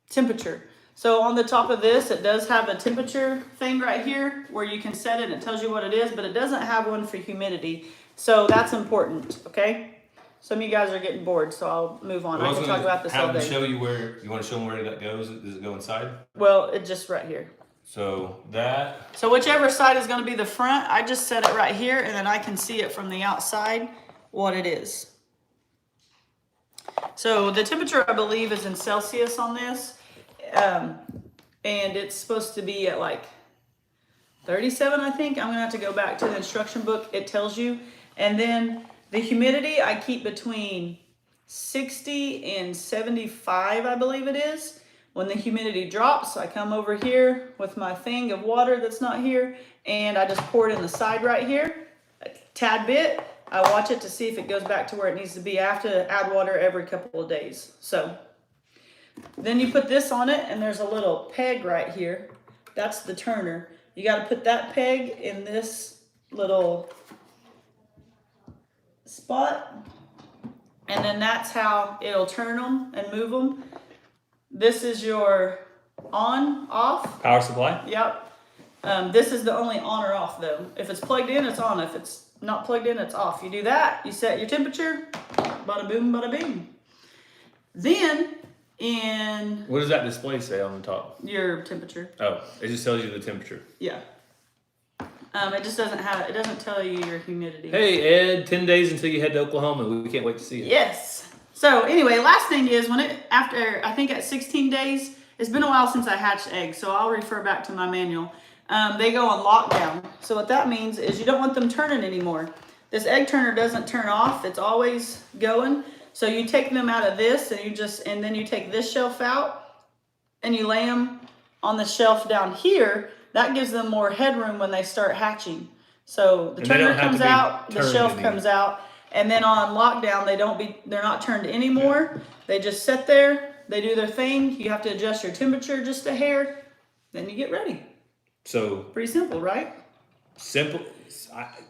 temperature. So on the top of this, it does have a temperature thing right here where you can set it. It tells you what it is, but it doesn't have one for humidity. So that's important, okay? Some of you guys are getting bored, so I'll move on. I can talk about this all Have them day. show you where, you want to show them where that goes? Does it go inside? Well, it's just right here. So that, So whichever side is going to be the front, I just set it right here, and then I can see it from the outside what it is. So the temperature, I believe, is in Celsius on this. And it's supposed to be at like 37, I think. I'm gonna have to go back to the instruction book. It tells you. And then the humidity, I keep between 60 and 75, I believe it is. When the humidity drops, I come over here with my thing of water that's not here, and I just pour it in the side right here, a tad bit. I watch it to see if it goes back to where it needs to be. I have to add water every couple of days. So then you put this on it, and there's a little peg right here. That's the turner. You got to put that peg in this little spot, and then that's how it'll turn them and move them. This is your on, off. power supply? Yep. This is the only on or off though. If it's plugged in, it's on. If it's not plugged in, it's off. You do that, you set your temperature, bada boom, bada bing. Then in What does that display say on the top? your temperature, Oh, it just tells you the temperature. yeah. It just doesn't have, it doesn't tell you your humidity. Hey, Ed, 10 days until you head to Oklahoma. We can't wait to see you. Yes. So anyway, last thing is after I think at 16 days, it's been a while since I hatched eggs, so I'll refer back to my manual. They go on lockdown. So what that means is you don't want them turning anymore. This egg turner doesn't turn off. It's always going. So you take them out of this, and then you take this shelf out and you lay them on the shelf down here. That gives them more headroom when they start hatching. So the turner comes out, the shelf comes out, and then on lockdown they're not turned anymore. Yeah. They just sit there, they do their thing. You have to adjust your temperature just a hair, then you get ready. So pretty simple, right? Simple.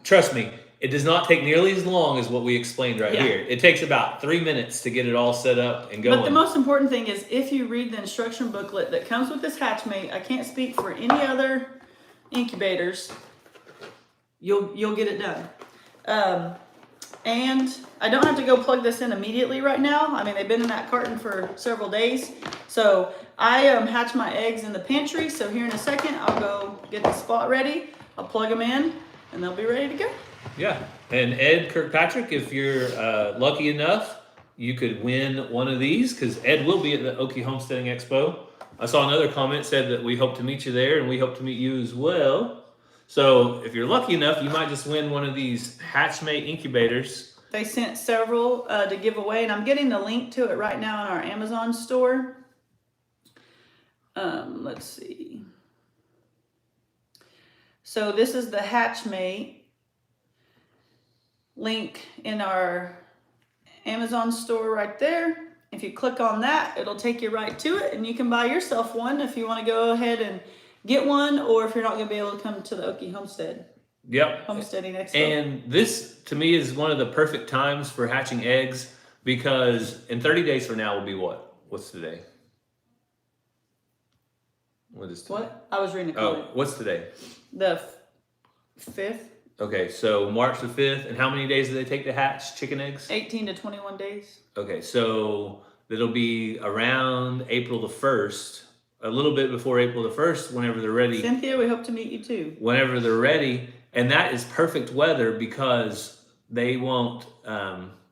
Trust me, it does not take nearly as long as what we explained right here. It takes about 3 minutes to get it all set up and going. But the most important thing is if you read the instruction booklet that comes with this Hatchmate, I can't speak for any other incubators, you'll get it done. And I don't have to go plug this in immediately right now. I mean, they've been in that carton for several days. So I hatch my eggs in the pantry. So here in a second, I'll go get the spot ready. I'll plug them in and they'll be ready to go. Yeah. And Ed Kirkpatrick, if you're lucky enough, you could win one of these because Ed will be at the Okie Homesteading Expo. I saw another comment said that we hope to meet you there and we hope to meet you as well. So if you're lucky enough, you might just win one of these Hatchmate incubators. They sent several to give away, and I'm getting the link to it right now in our Amazon store. Let's see. So this is the Hatchmate link in our Amazon store right there. If you click on that, it'll take you right to it, and you can buy yourself one if you want to go ahead and get one, or if you're not going to be able to come to the Okie Homestead. Yep. Homesteading Expo. And this, to me, is one of the perfect times for hatching eggs because in 30 days from now will be what? What's today? What is today? What? I was reading the comment. Oh, what's today? The 5th. Okay, so March the 5th. And how many days do they take to hatch chicken eggs? 18 to 21 days. Okay, so it'll be around April the 1st. A little bit before April the 1st, whenever they're ready. Cynthia, we hope to meet you too. Whenever they're ready. And that is perfect weather because they won't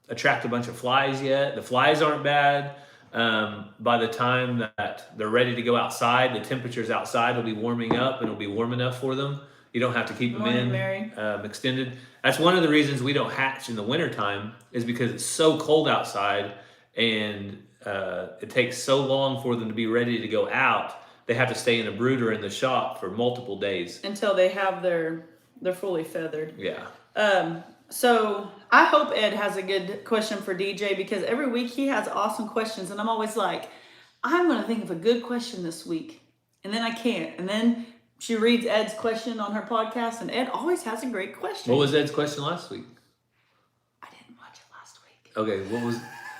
attract a bunch of flies yet. The flies aren't bad. By the time that they're ready to go outside, the temperatures outside will be warming up and it'll be warm enough for them. You don't have to keep them in extended. That's one of the reasons we don't hatch in the wintertime is because it's so cold outside and it takes so long for them to be ready to go out. They have to stay in a brooder in the shop for multiple days until they have they're fully feathered. Yeah. So I hope Ed has a good question for DJ, because every week he has awesome questions, and I'm always like, I'm going to think of a good question this week, and then I can't, and then she reads Ed's question on her podcast, and Ed always has a great question. What was Ed's question last week? I didn't watch it last week. Okay, what was?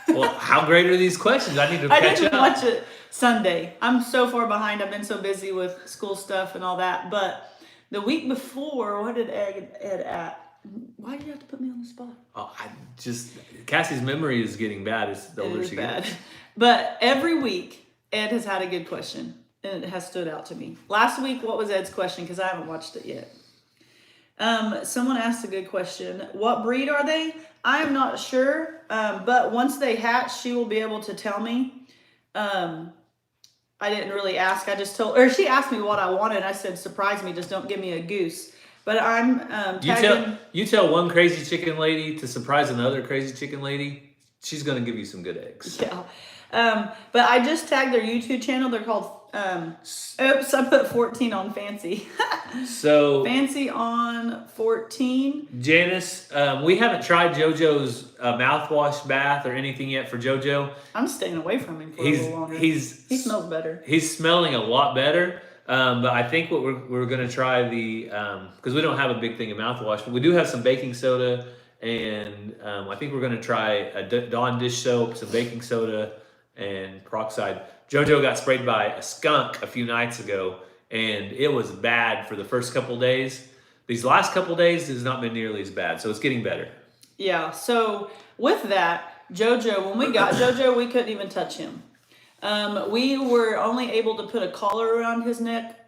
Well, how great are these questions? I need to catch up. I didn't watch it Sunday. I'm so far behind. I've been so busy with school stuff and all that. But the week before, what did Ed at? Why do you have to put me on the spot? Oh, Cassie's memory is getting bad as the older she gets. But every week, Ed has had a good question, and it has stood out to me. Last week, what was Ed's question? Because I haven't watched it yet. Someone asked a good question. What breed are they? I am not sure, but once they hatch, she will be able to tell me. I didn't really ask. I just told, or she asked me what I wanted. I said, surprise me, just don't give me a goose. But I'm tagging. You tell one crazy chicken lady to surprise another crazy chicken lady, she's going to give you some good eggs. Yeah. But I just tagged their YouTube channel. They're called, oops, I put 14 on Fancy. So Fancy on 14. Janice, we haven't tried JoJo's mouthwash bath or anything yet for JoJo. I'm staying away from him for a little longer. He smells better. He's smelling a lot better. But I think what we're going to try because we don't have a big thing of mouthwash, but we do have some baking soda, and I think we're going to try a Dawn dish soap, some baking soda, and peroxide. JoJo got sprayed by a skunk a few nights ago, and it was bad for the first couple days. These last couple days has not been nearly as bad, so it's getting better. Yeah, so with that, JoJo, when we got JoJo, we couldn't even touch him. We were only able to put a collar around his neck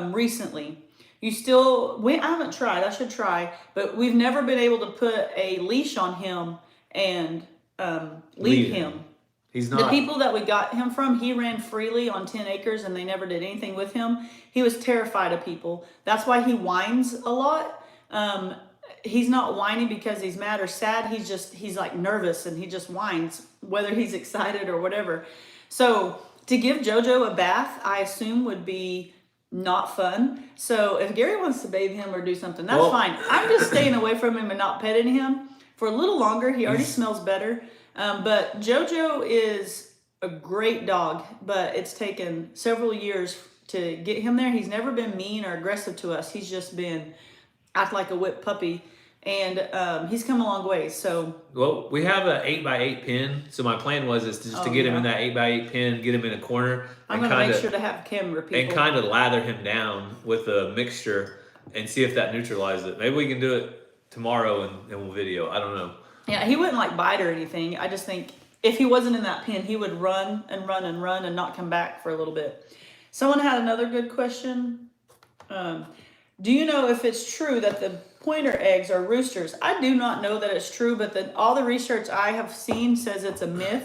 recently. I haven't tried, I should try, but we've never been able to put a leash on him and lead him. He's not. The people that we got him from, he ran freely on 10 acres and they never did anything with him. He was terrified of people. That's why he whines a lot. He's not whining because he's mad or sad. He's like nervous, and he just whines, whether he's excited or whatever. So to give JoJo a bath, I assume would be not fun. So if Gary wants to bathe him or do something, that's fine. I'm just staying away from him and not petting him for a little longer. He already smells better. But JoJo is a great dog, but it's taken several years to get him there. He's never been mean or aggressive to us. He's just been act like a whipped puppy. And he's come a long way. So we have an 8x8 pin. So my plan was to get him in that 8x8 pin, get him in a corner. I'm going to make sure to have camera people. And kind of lather him down with a mixture and see if that neutralizes it. Maybe we can do it tomorrow and we'll video. I don't know. Yeah, he wouldn't like bite or anything. I just think if he wasn't in that pen, he would run and run and run and not come back for a little bit. Someone had another good question. Do you know if it's true that the pointer eggs are roosters? I do not know that it's true, but all the research I have seen says it's a myth.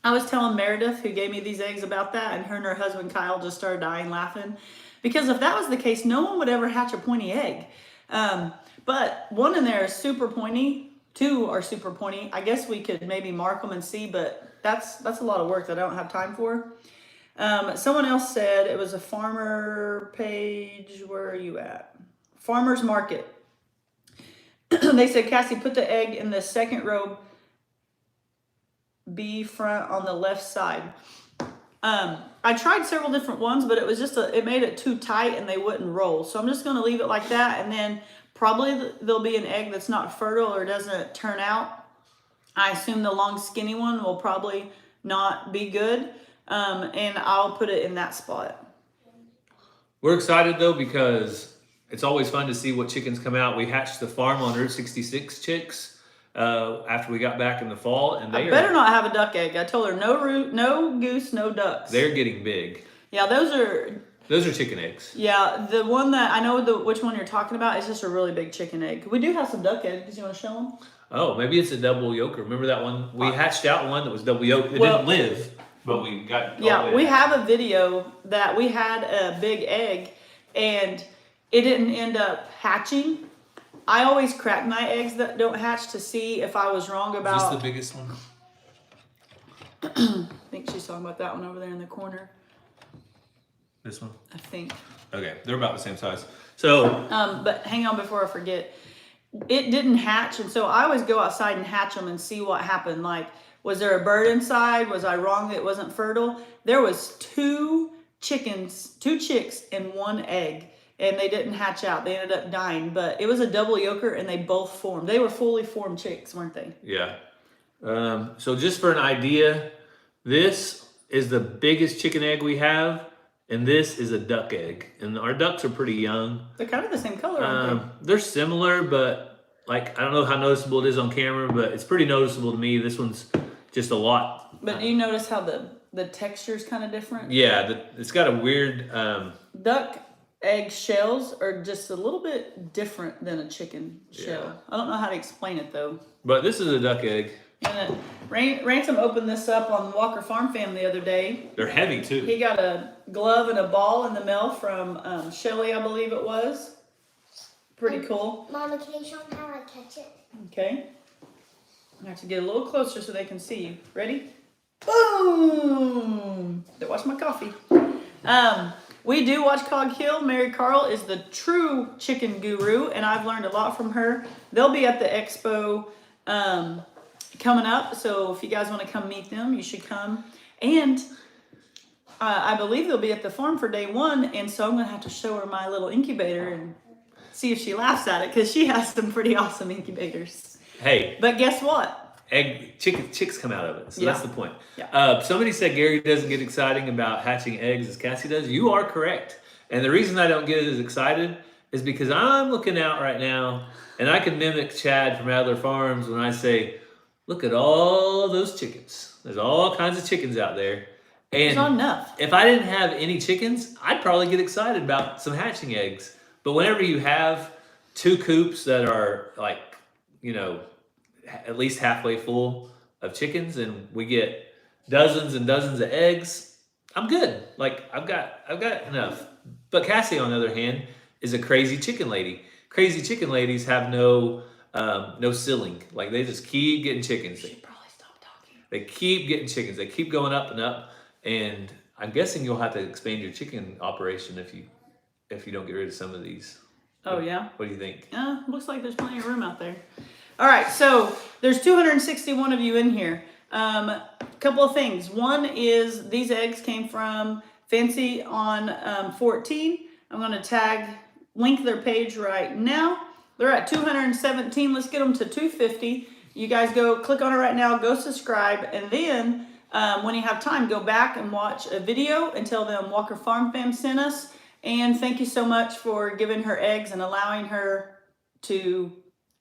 I was telling Meredith, who gave me these eggs, about that, and her and her husband Kyle just started dying laughing. Because if that was the case, no one would ever hatch a pointy egg. But one in there is super pointy. 2 are super pointy. I guess we could maybe mark them and see, but that's a lot of work that I don't have time for. Someone else said it was a farmer page. Where are you at? Farmer's Market. They said, Cassie, put the egg in the second row, B front on the left side. I tried several different ones, but it was it made it too tight and they wouldn't roll. So I'm just going to leave it like that, and then probably there'll be an egg that's not fertile or doesn't turn out. I assume the long skinny one will probably not be good, and I'll put it in that spot. We're excited though because it's always fun to see what chickens come out. We hatched the farm on Route 66 chicks after we got back in the fall, and they better not have a duck egg. I told her no goose, no ducks. They're getting big. Yeah, those are chicken eggs. Yeah, the one that I know which one you're talking about is just a really big chicken egg. We do have some duck eggs. You want to show them? Oh, maybe it's a double yolker. Remember that one? We hatched out one that was double yolk. It didn't live, but we got. Yeah, we have a video that we had a big egg, and it didn't end up hatching. I always crack my eggs that don't hatch to see if I was wrong about. Is this the biggest one? I think she's talking about that one over there in the corner. This one? I think. Okay, they're about the same size. So, But hang on before I forget. It didn't hatch, and so I always go outside and hatch them and see what happened. Like, was there a bird inside? Was I wrong that it wasn't fertile? There was two chicks and one egg, and they didn't hatch out. They ended up dying, but it was a double yoker, and they both formed. They were fully formed chicks, weren't they? yeah. So just for an idea, this is the biggest chicken egg we have, and this is a duck egg. And our ducks are pretty young. They're kind of the same color, aren't they? They're similar, but like I don't know how noticeable it is on camera, but it's pretty noticeable to me. This one's just a lot. But do you notice how the texture is kind of different? Yeah, it's got a weird. Duck egg shells are just a little bit different than a chicken shell. Yeah. I don't know how to explain it though. But this is a duck egg. And Ransom opened this up on Walker Farm Fam the other day. They're heavy too. He got a glove and a ball in the mail from Shelly, I believe it was. Pretty cool. Mama, can you show them how I catch it? Okay. I have to get a little closer so they can see you. Ready? Boom! Don't watch my coffee. We do watch Cog Hill. Mary Carl is the true chicken guru, and I've learned a lot from her. They'll be at the expo coming up, so if you guys want to come meet them, you should come. And I believe they'll be at the farm for day one, and so I'm going to have to show her my little incubator and see if she laughs at it, because she has some pretty awesome incubators. Hey. But guess what? Chicks come out of it, so Yeah. that's the point. Yeah. Somebody said Gary doesn't get exciting about hatching eggs as Cassie does. You are correct, and the reason I don't get as excited is because I'm looking out right now, and I can mimic Chad from Adler Farms when I say, "Look at all those chickens. There's all kinds of chickens out there." And There's not enough. if I didn't have any chickens, I'd probably get excited about some hatching eggs. But whenever you have two coops that are like, at least halfway full of chickens, and we get dozens and dozens of eggs, I'm good. Like I've got enough. But Cassie, on the other hand, is a crazy chicken lady. Crazy chicken ladies have no ceiling. Like they just keep getting chickens. She probably stopped talking. They keep getting chickens. They keep going up and up. And I'm guessing you'll have to expand your chicken operation if you don't get rid of some of these. Oh, yeah? What do you think? Looks like there's plenty of room out there. All right, so there's 261 of you in here. Couple of things. One is these eggs came from Fancy on 14. I'm going to link their page right now. They're at 217. Let's get them to 250. You guys go click on it right now, go subscribe, and then when you have time, go back and watch a video and tell them Walker Farm Fam sent us. And thank you so much for giving her eggs and allowing her to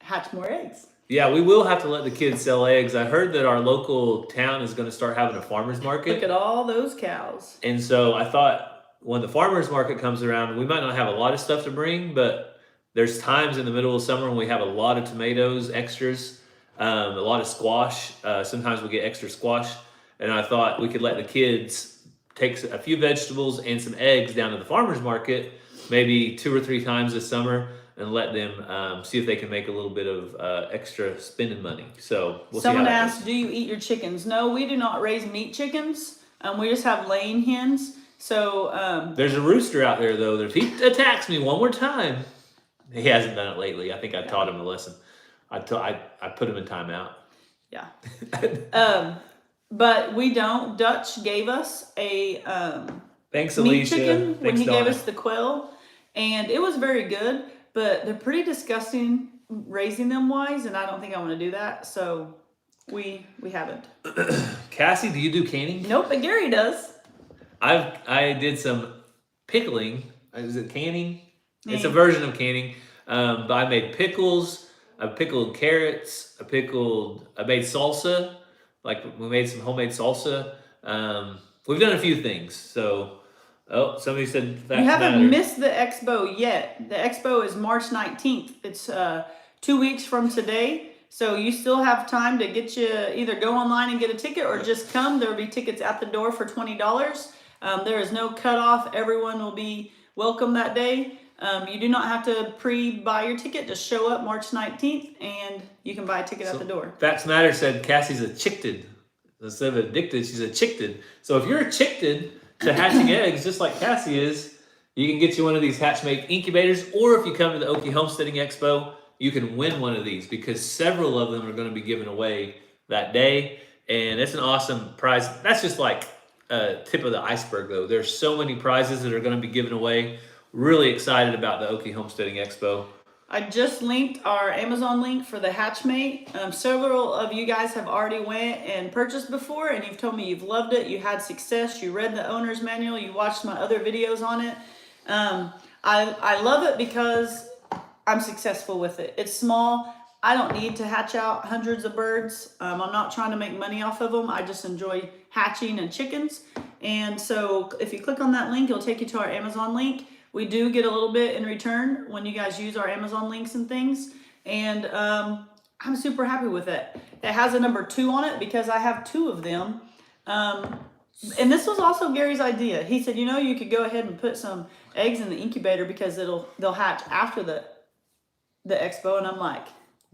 hatch more eggs. Yeah, we will have to let the kids sell eggs. I heard that our local town is going to start having a farmer's market. Look at all those cows. And so I thought when the farmer's market comes around, we might not have a lot of stuff to bring, but there's times in the middle of summer when we have a lot of tomatoes, extras, a lot of squash. Sometimes we get extra squash. And I thought we could let the kids take a few vegetables and some eggs down to the farmer's market, maybe 2 or 3 times this summer, and let them see if they can make a little bit of extra spending money. So we'll Someone see how asked, do you eat your chickens? No, we do not raise meat chickens. We just have laying hens. So there's a rooster out there, though, that if he attacks me one more time, he hasn't done it lately. I think I taught him a lesson. I put him in timeout. Yeah. But we don't. Dutch gave us a Thanks, meat Alicia. chicken when Thanks, he Donna. gave us the quail, and it was very good. But they're pretty disgusting raising them wise, and I don't think I want to do that. So we haven't. Cassie, do you do canning? Nope, but Gary does. I did some pickling. Is it canning? It's a version of canning. But I made pickles. I pickled carrots. I made salsa. Like we made some homemade salsa. We've done a few things. So, somebody said that You haven't missed the expo yet. The expo is March 19th. It's 2 weeks from today. So you still have time to get either go online and get a ticket or just come. There will be tickets at the door for $20. There is no cutoff. Everyone will be welcome that day. You do not have to pre-buy your ticket. Just show up March 19th and you can buy a ticket at the door. Facts Matter said Cassie's a chickted. instead of addicted, she's a chicked. So if you're chicked to hatching eggs, just like Cassie is, you can get you one of these Hatchmate incubators, or if you come to the Okie Homesteading Expo, you can win one of these because several of them are going to be given away that day. And it's an awesome prize. That's just like a tip of the iceberg, though. There's so many prizes that are going to be given away. Really excited about the Okie Homesteading Expo. I just linked our Amazon link for the Hatchmate. Several of you guys have already went and purchased before, and you've told me you've loved it, you had success, you read the owner's manual, you watched my other videos on it. I love it because I'm successful with it. It's small. I don't need to hatch out hundreds of birds. I'm not trying to make money off of them. I just enjoy hatching and chickens. And so if you click on that link, it'll take you to our Amazon link. We do get a little bit in return when you guys use our Amazon links and things. And I'm super happy with it. It has a number 2 on it because I have 2 of them. And this was also Gary's idea. He said, you could go ahead and put some eggs in the incubator because they'll hatch after the expo. And I'm like,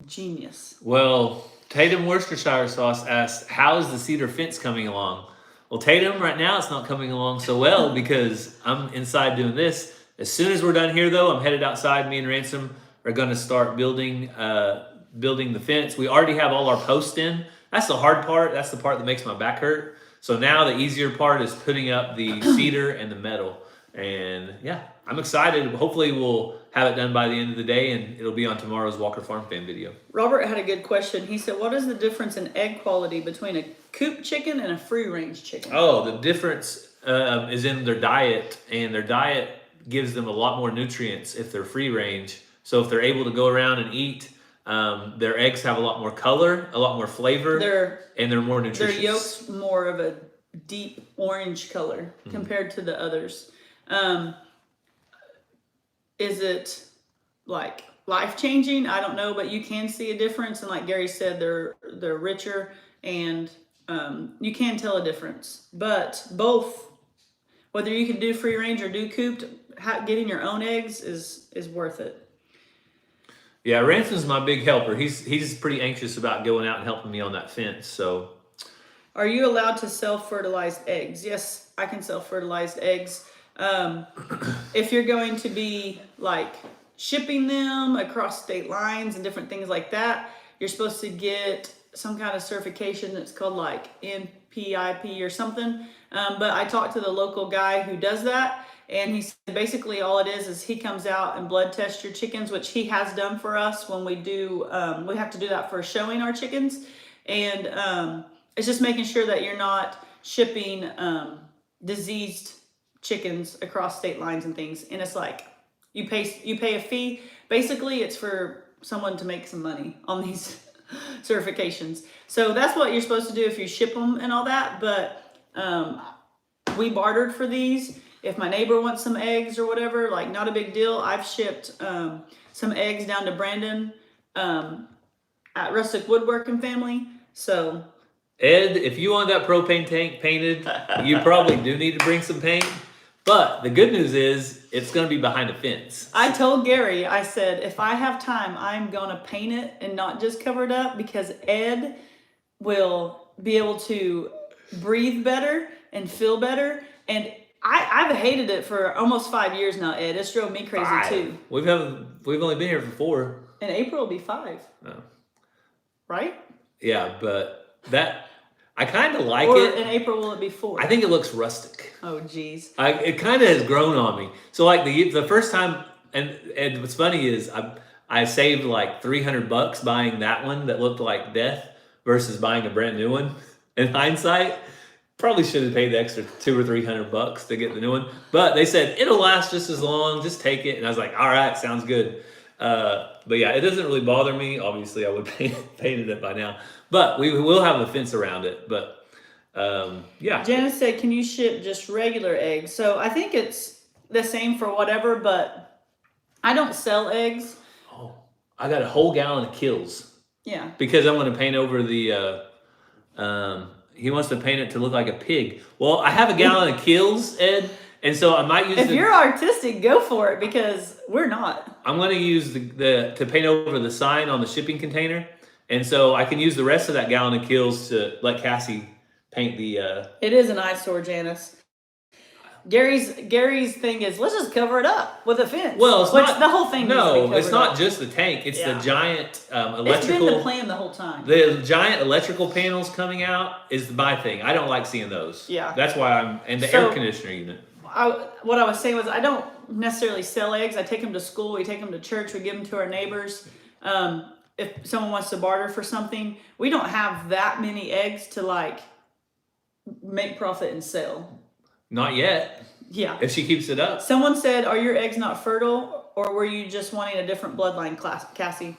genius. Well, Tatum Worcestershire Sauce asked, how is the cedar fence coming along? Well, Tatum, right now it's not coming along so well because I'm inside doing this. As soon as we're done here, though, I'm headed outside. Me and Ransom are going to start building the fence. We already have all our posts in. That's the hard part. That's the part that makes my back hurt. So now the easier part is putting up the cedar and the metal. And yeah, I'm excited. Hopefully we'll have it done by the end of the day and it'll be on tomorrow's Walker Farm Fan video. Robert had a good question. He said, what is the difference in egg quality between a coop chicken and a free range chicken? Oh, the difference is in their diet, and their diet gives them a lot more nutrients if they're free range. So if they're able to go around and eat, their eggs have a lot more color, a lot more flavor, and they're more nutritious. Their yolk's more of a deep orange color compared to the others. Is it like life-changing? I don't know, but you can see a difference. And like Gary said, they're richer, and you can tell a difference. But both, whether you can do free range or do cooped, getting your own eggs is worth it. Yeah, Ransom's my big helper. He's pretty anxious about going out and helping me on that fence. So, are you allowed to sell fertilized eggs? Yes, I can sell fertilized eggs. If you're going to be like shipping them across state lines and different things like that, you're supposed to get some kind of certification that's called like NPIP or something. But I talked to the local guy who does that, and he said basically all it is he comes out and blood tests your chickens, which he has done for us when we do, we have to do that for showing our chickens. And it's just making sure that you're not shipping diseased chickens across state lines and things. And it's like you pay a fee. Basically, it's for someone to make some money on these certifications. So that's what you're supposed to do if you ship them and all that. But we bartered for these. If my neighbor wants some eggs or whatever, like not a big deal. I've shipped some eggs down to Brandon at Rustic Woodworking Family. So Ed, if you want that propane tank painted, you probably do need to bring some paint. But the good news is it's going to be behind a fence. I told Gary, I said, if I have time, I'm going to paint it and not just cover it up, because Ed will be able to breathe better and feel better. And I've hated it for almost 5 years now, Ed. It's drove me crazy 5. too. We've only been here for 4. In April will be 5. Oh. Right? Yeah, but that I kind of like or it. In April will it be 4? I think it looks rustic. Oh geez. It kind of has grown on me. So like the first time, and what's funny is I saved like $300 buying that one that looked like death versus buying a brand new one. In hindsight, probably should have paid the extra $200 or $300 to get the new one. But they said it'll last just as long. Just take it, and I was like, all right, sounds good. But yeah, it doesn't really bother me. Obviously, I would painted it by now. But we will have a fence around it. But yeah. Janice said, can you ship just regular eggs? So I think it's the same for whatever, but I don't sell eggs. Oh, I got a whole gallon of Kills. Yeah. Because I'm going to paint over the, he wants to paint it to look like a pig. Well, I have a gallon of Kills, Ed. And so I might use if you're artistic, go for it, because we're not. I'm going to use to paint over the sign on the shipping container. And so I can use the rest of that gallon of Kills to let Cassie paint the. It is an eyesore, Janice. Gary's thing is let's just cover it up with a fence. Well, it's Which not the whole thing. No, needs to be it's not up. just the tank. It's the giant electrical. It's been the plan the whole time. The giant electrical panels coming out is my thing. I don't like seeing those. Yeah. That's why and the air conditioner unit. What I was saying was I don't necessarily sell eggs. I take them to school. We take them to church. We give them to our neighbors. If someone wants to barter for something, we don't have that many eggs to like make profit and sell. Not yet. Yeah. If she keeps it up. Someone said, "Are your eggs not fertile, or were you just wanting a different bloodline, Cassie?"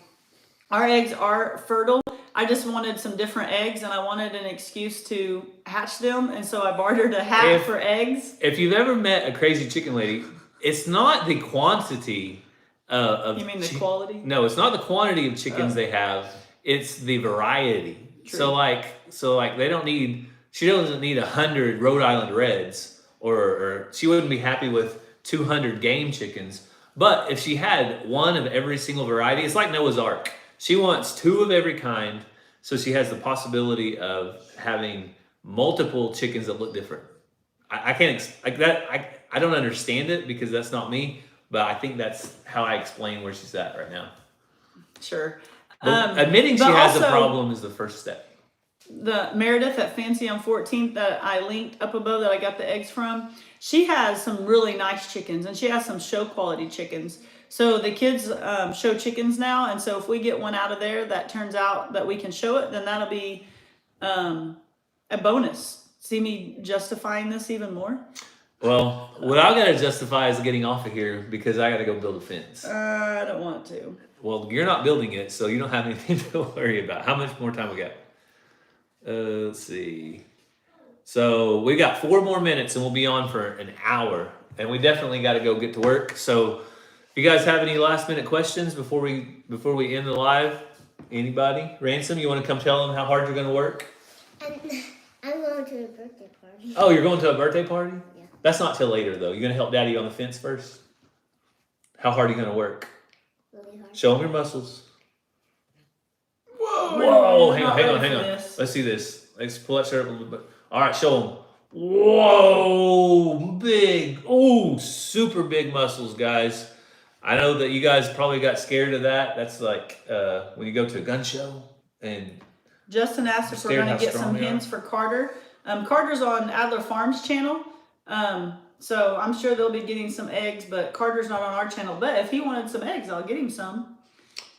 Our eggs are fertile. I just wanted some different eggs, and I wanted an excuse to hatch them, and so I bartered a hat for eggs. If you've ever met a crazy chicken lady, it's not the quantity of. You mean the quality? No, it's not the quantity of chickens they have. It's the variety. True. So like they don't need. She doesn't need 100 Rhode Island Reds, or she wouldn't be happy with 200 game chickens. But if she had one of every single variety, it's like Noah's Ark. She wants 2 of every kind, so she has the possibility of having multiple chickens that look different. I can't like that. I don't understand it because that's not me, but I think that's how I explain where she's at right now. Sure. But admitting she has a problem is the first step. The Meredith at Fancy on 14th that I linked up above that I got the eggs from, she has some really nice chickens, and she has some show quality chickens. So the kids show chickens now, and so if we get one out of there that turns out that we can show it, then that'll be a bonus. See me justifying this even more? Well, what I gotta justify is getting off of here because I gotta go build a fence. I don't want to. Well, you're not building it, so you don't have anything to worry about. How much more time we got? Let's see. So we got 4 more minutes and we'll be on for an hour. And we definitely got to go get to work. So if you guys have any last minute questions before we end the live, anybody? Ransom, you want to come tell them how hard you're going to work? I'm going to a birthday party. Oh, you're going to a birthday party? Yeah. That's not till later though. You're going to help Daddy on the fence first? How hard are you going to work? Really hard. Show them your muscles. Whoa, Hang on. Let's see this. Let's pull that shirt up a little bit. All right, show them. Whoa, big. Oh, super big muscles, guys. I know that you guys probably got scared of that. That's like when you go to a gun show and Justin asked if we're going to get some hens for Carter. Carter's on Adler Farms channel. So I'm sure they'll be getting some eggs, but Carter's not on our channel. But if he wanted some eggs, I'll get him some.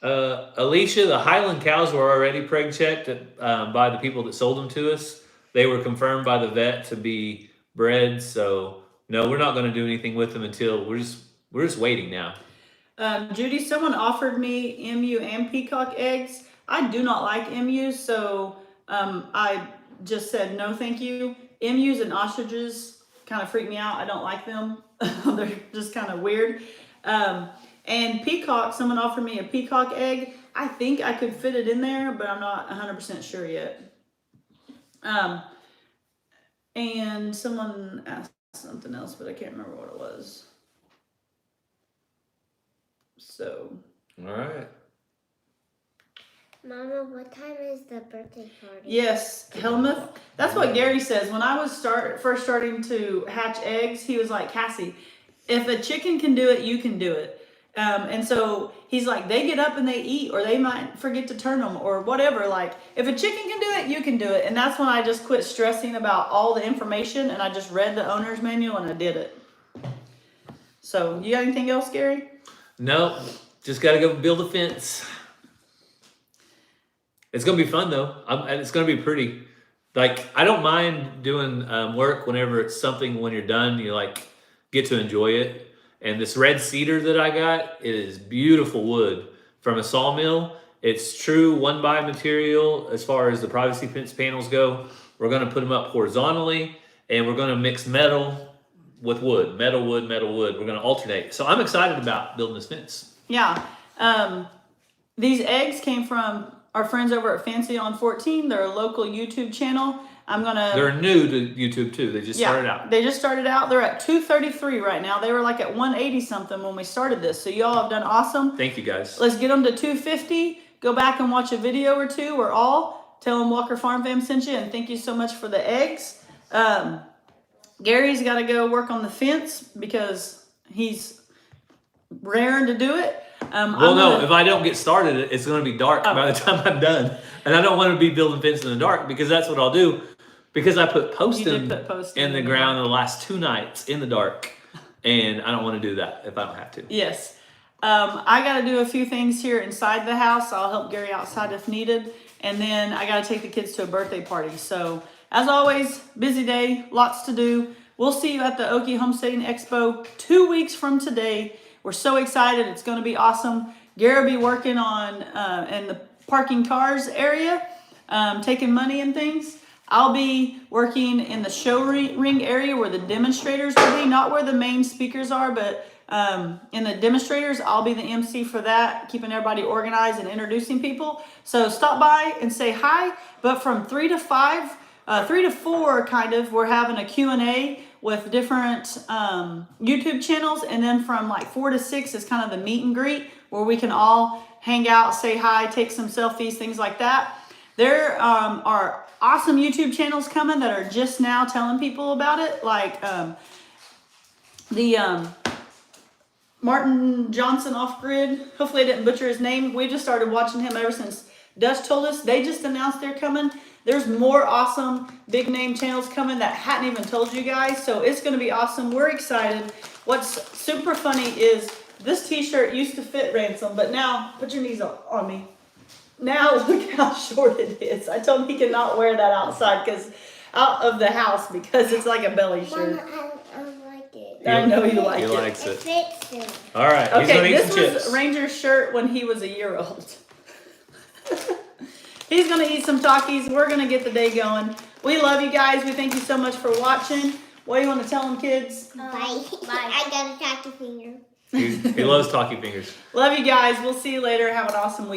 Alicia, the Highland cows were already preg checked by the people that sold them to us. They were confirmed by the vet to be bred. So no, we're not going to do anything with them until we're just waiting now. Judy, someone offered me MU and peacock eggs. I do not like MUs, so I just said no, thank you. MUs and ostriches kind of freak me out. I don't like them. They're just kind of weird. And peacock, someone offered me a peacock egg. I think I could fit it in there, but I'm not 100% sure yet. And someone asked something else, but I can't remember what it was. So. All right. Mama, what time is the birthday party? Yes, Helmuth. That's what Gary says. When I was first starting to hatch eggs, he was like, Cassie, if a chicken can do it, you can do it. And so he's like, they get up and they eat, or they might forget to turn them or whatever. Like, if a chicken can do it, you can do it. And that's when I just quit stressing about all the information and I just read the owner's manual and I did it. So you got anything else, Gary? No, just got to go build a fence. It's going to be fun though. And it's going to be pretty. Like, I don't mind doing work whenever it's something when you're done, you like get to enjoy it. And this red cedar that I got, it is beautiful wood from a sawmill. It's true 1x material as far as the privacy fence panels go. We're going to put them up horizontally and we're going to mix metal with wood, metal wood. We're going to alternate. So I'm excited about building this fence. Yeah. These eggs came from our friends over at Fancy on 14. They're a local YouTube channel. They're new to YouTube too. They just started out. They just started out. They're at 233 right now. They were like at 180 something when we started this. So y'all have done awesome. Thank you guys. Let's get them to 250. Go back and watch a video or two or all. tell them Walker Farm Fam sent you, and thank you so much for the eggs. Gary's got to go work on the fence because he's raring to do it. Well, if I don't get started, it's going to be dark by the time I'm done. And I don't want to be building fence in the dark because that's what I'll do. Because I put posting in the ground the last 2 nights in the dark. And I don't want to do that if I don't have to. Yes. I got to do a few things here inside the house. I'll help Gary outside if needed. And then I got to take the kids to a birthday party. So, as always, busy day, lots to do. We'll see you at the Okie Homesteading Expo 2 weeks from today. We're so excited. It's going to be awesome. Gary will be working on in the parking cars area, taking money and things. I'll be working in the show ring area where the demonstrators will be, not where the main speakers are, but in the demonstrators. I'll be the MC for that, keeping everybody organized and introducing people. So stop by and say hi. But from 3 to 4, kind of, we're having a Q&A with different YouTube channels. And then from like 4 to 6 is kind of the meet and greet where we can all hang out, say hi, take some selfies, things like that. There are awesome YouTube channels coming that are just now telling people about it. Like the Martin Johnson Off Grid. Hopefully I didn't butcher his name. We just started watching him ever since Dutch told us. They just announced they're coming. There's more awesome big name channels coming that hadn't even told you guys. So it's going to be awesome. We're excited. What's super funny is this t-shirt used to fit Ransom, but now, put your knees on me. Now look how short it is. I told him he cannot wear that out of the house because it's like a belly shirt. I like it. I know you like He it. likes It it. fits him. All right. He's going Okay, to eat this some was chips. Ranger's shirt when he was a year old. He's going to eat some Takis. We're going to get the day going. We love you guys. We thank you so much for watching. What do you want to tell them, kids? Bye. I got a tacky finger. He loves talkie fingers. Love you guys. We'll see you later. Have an awesome week.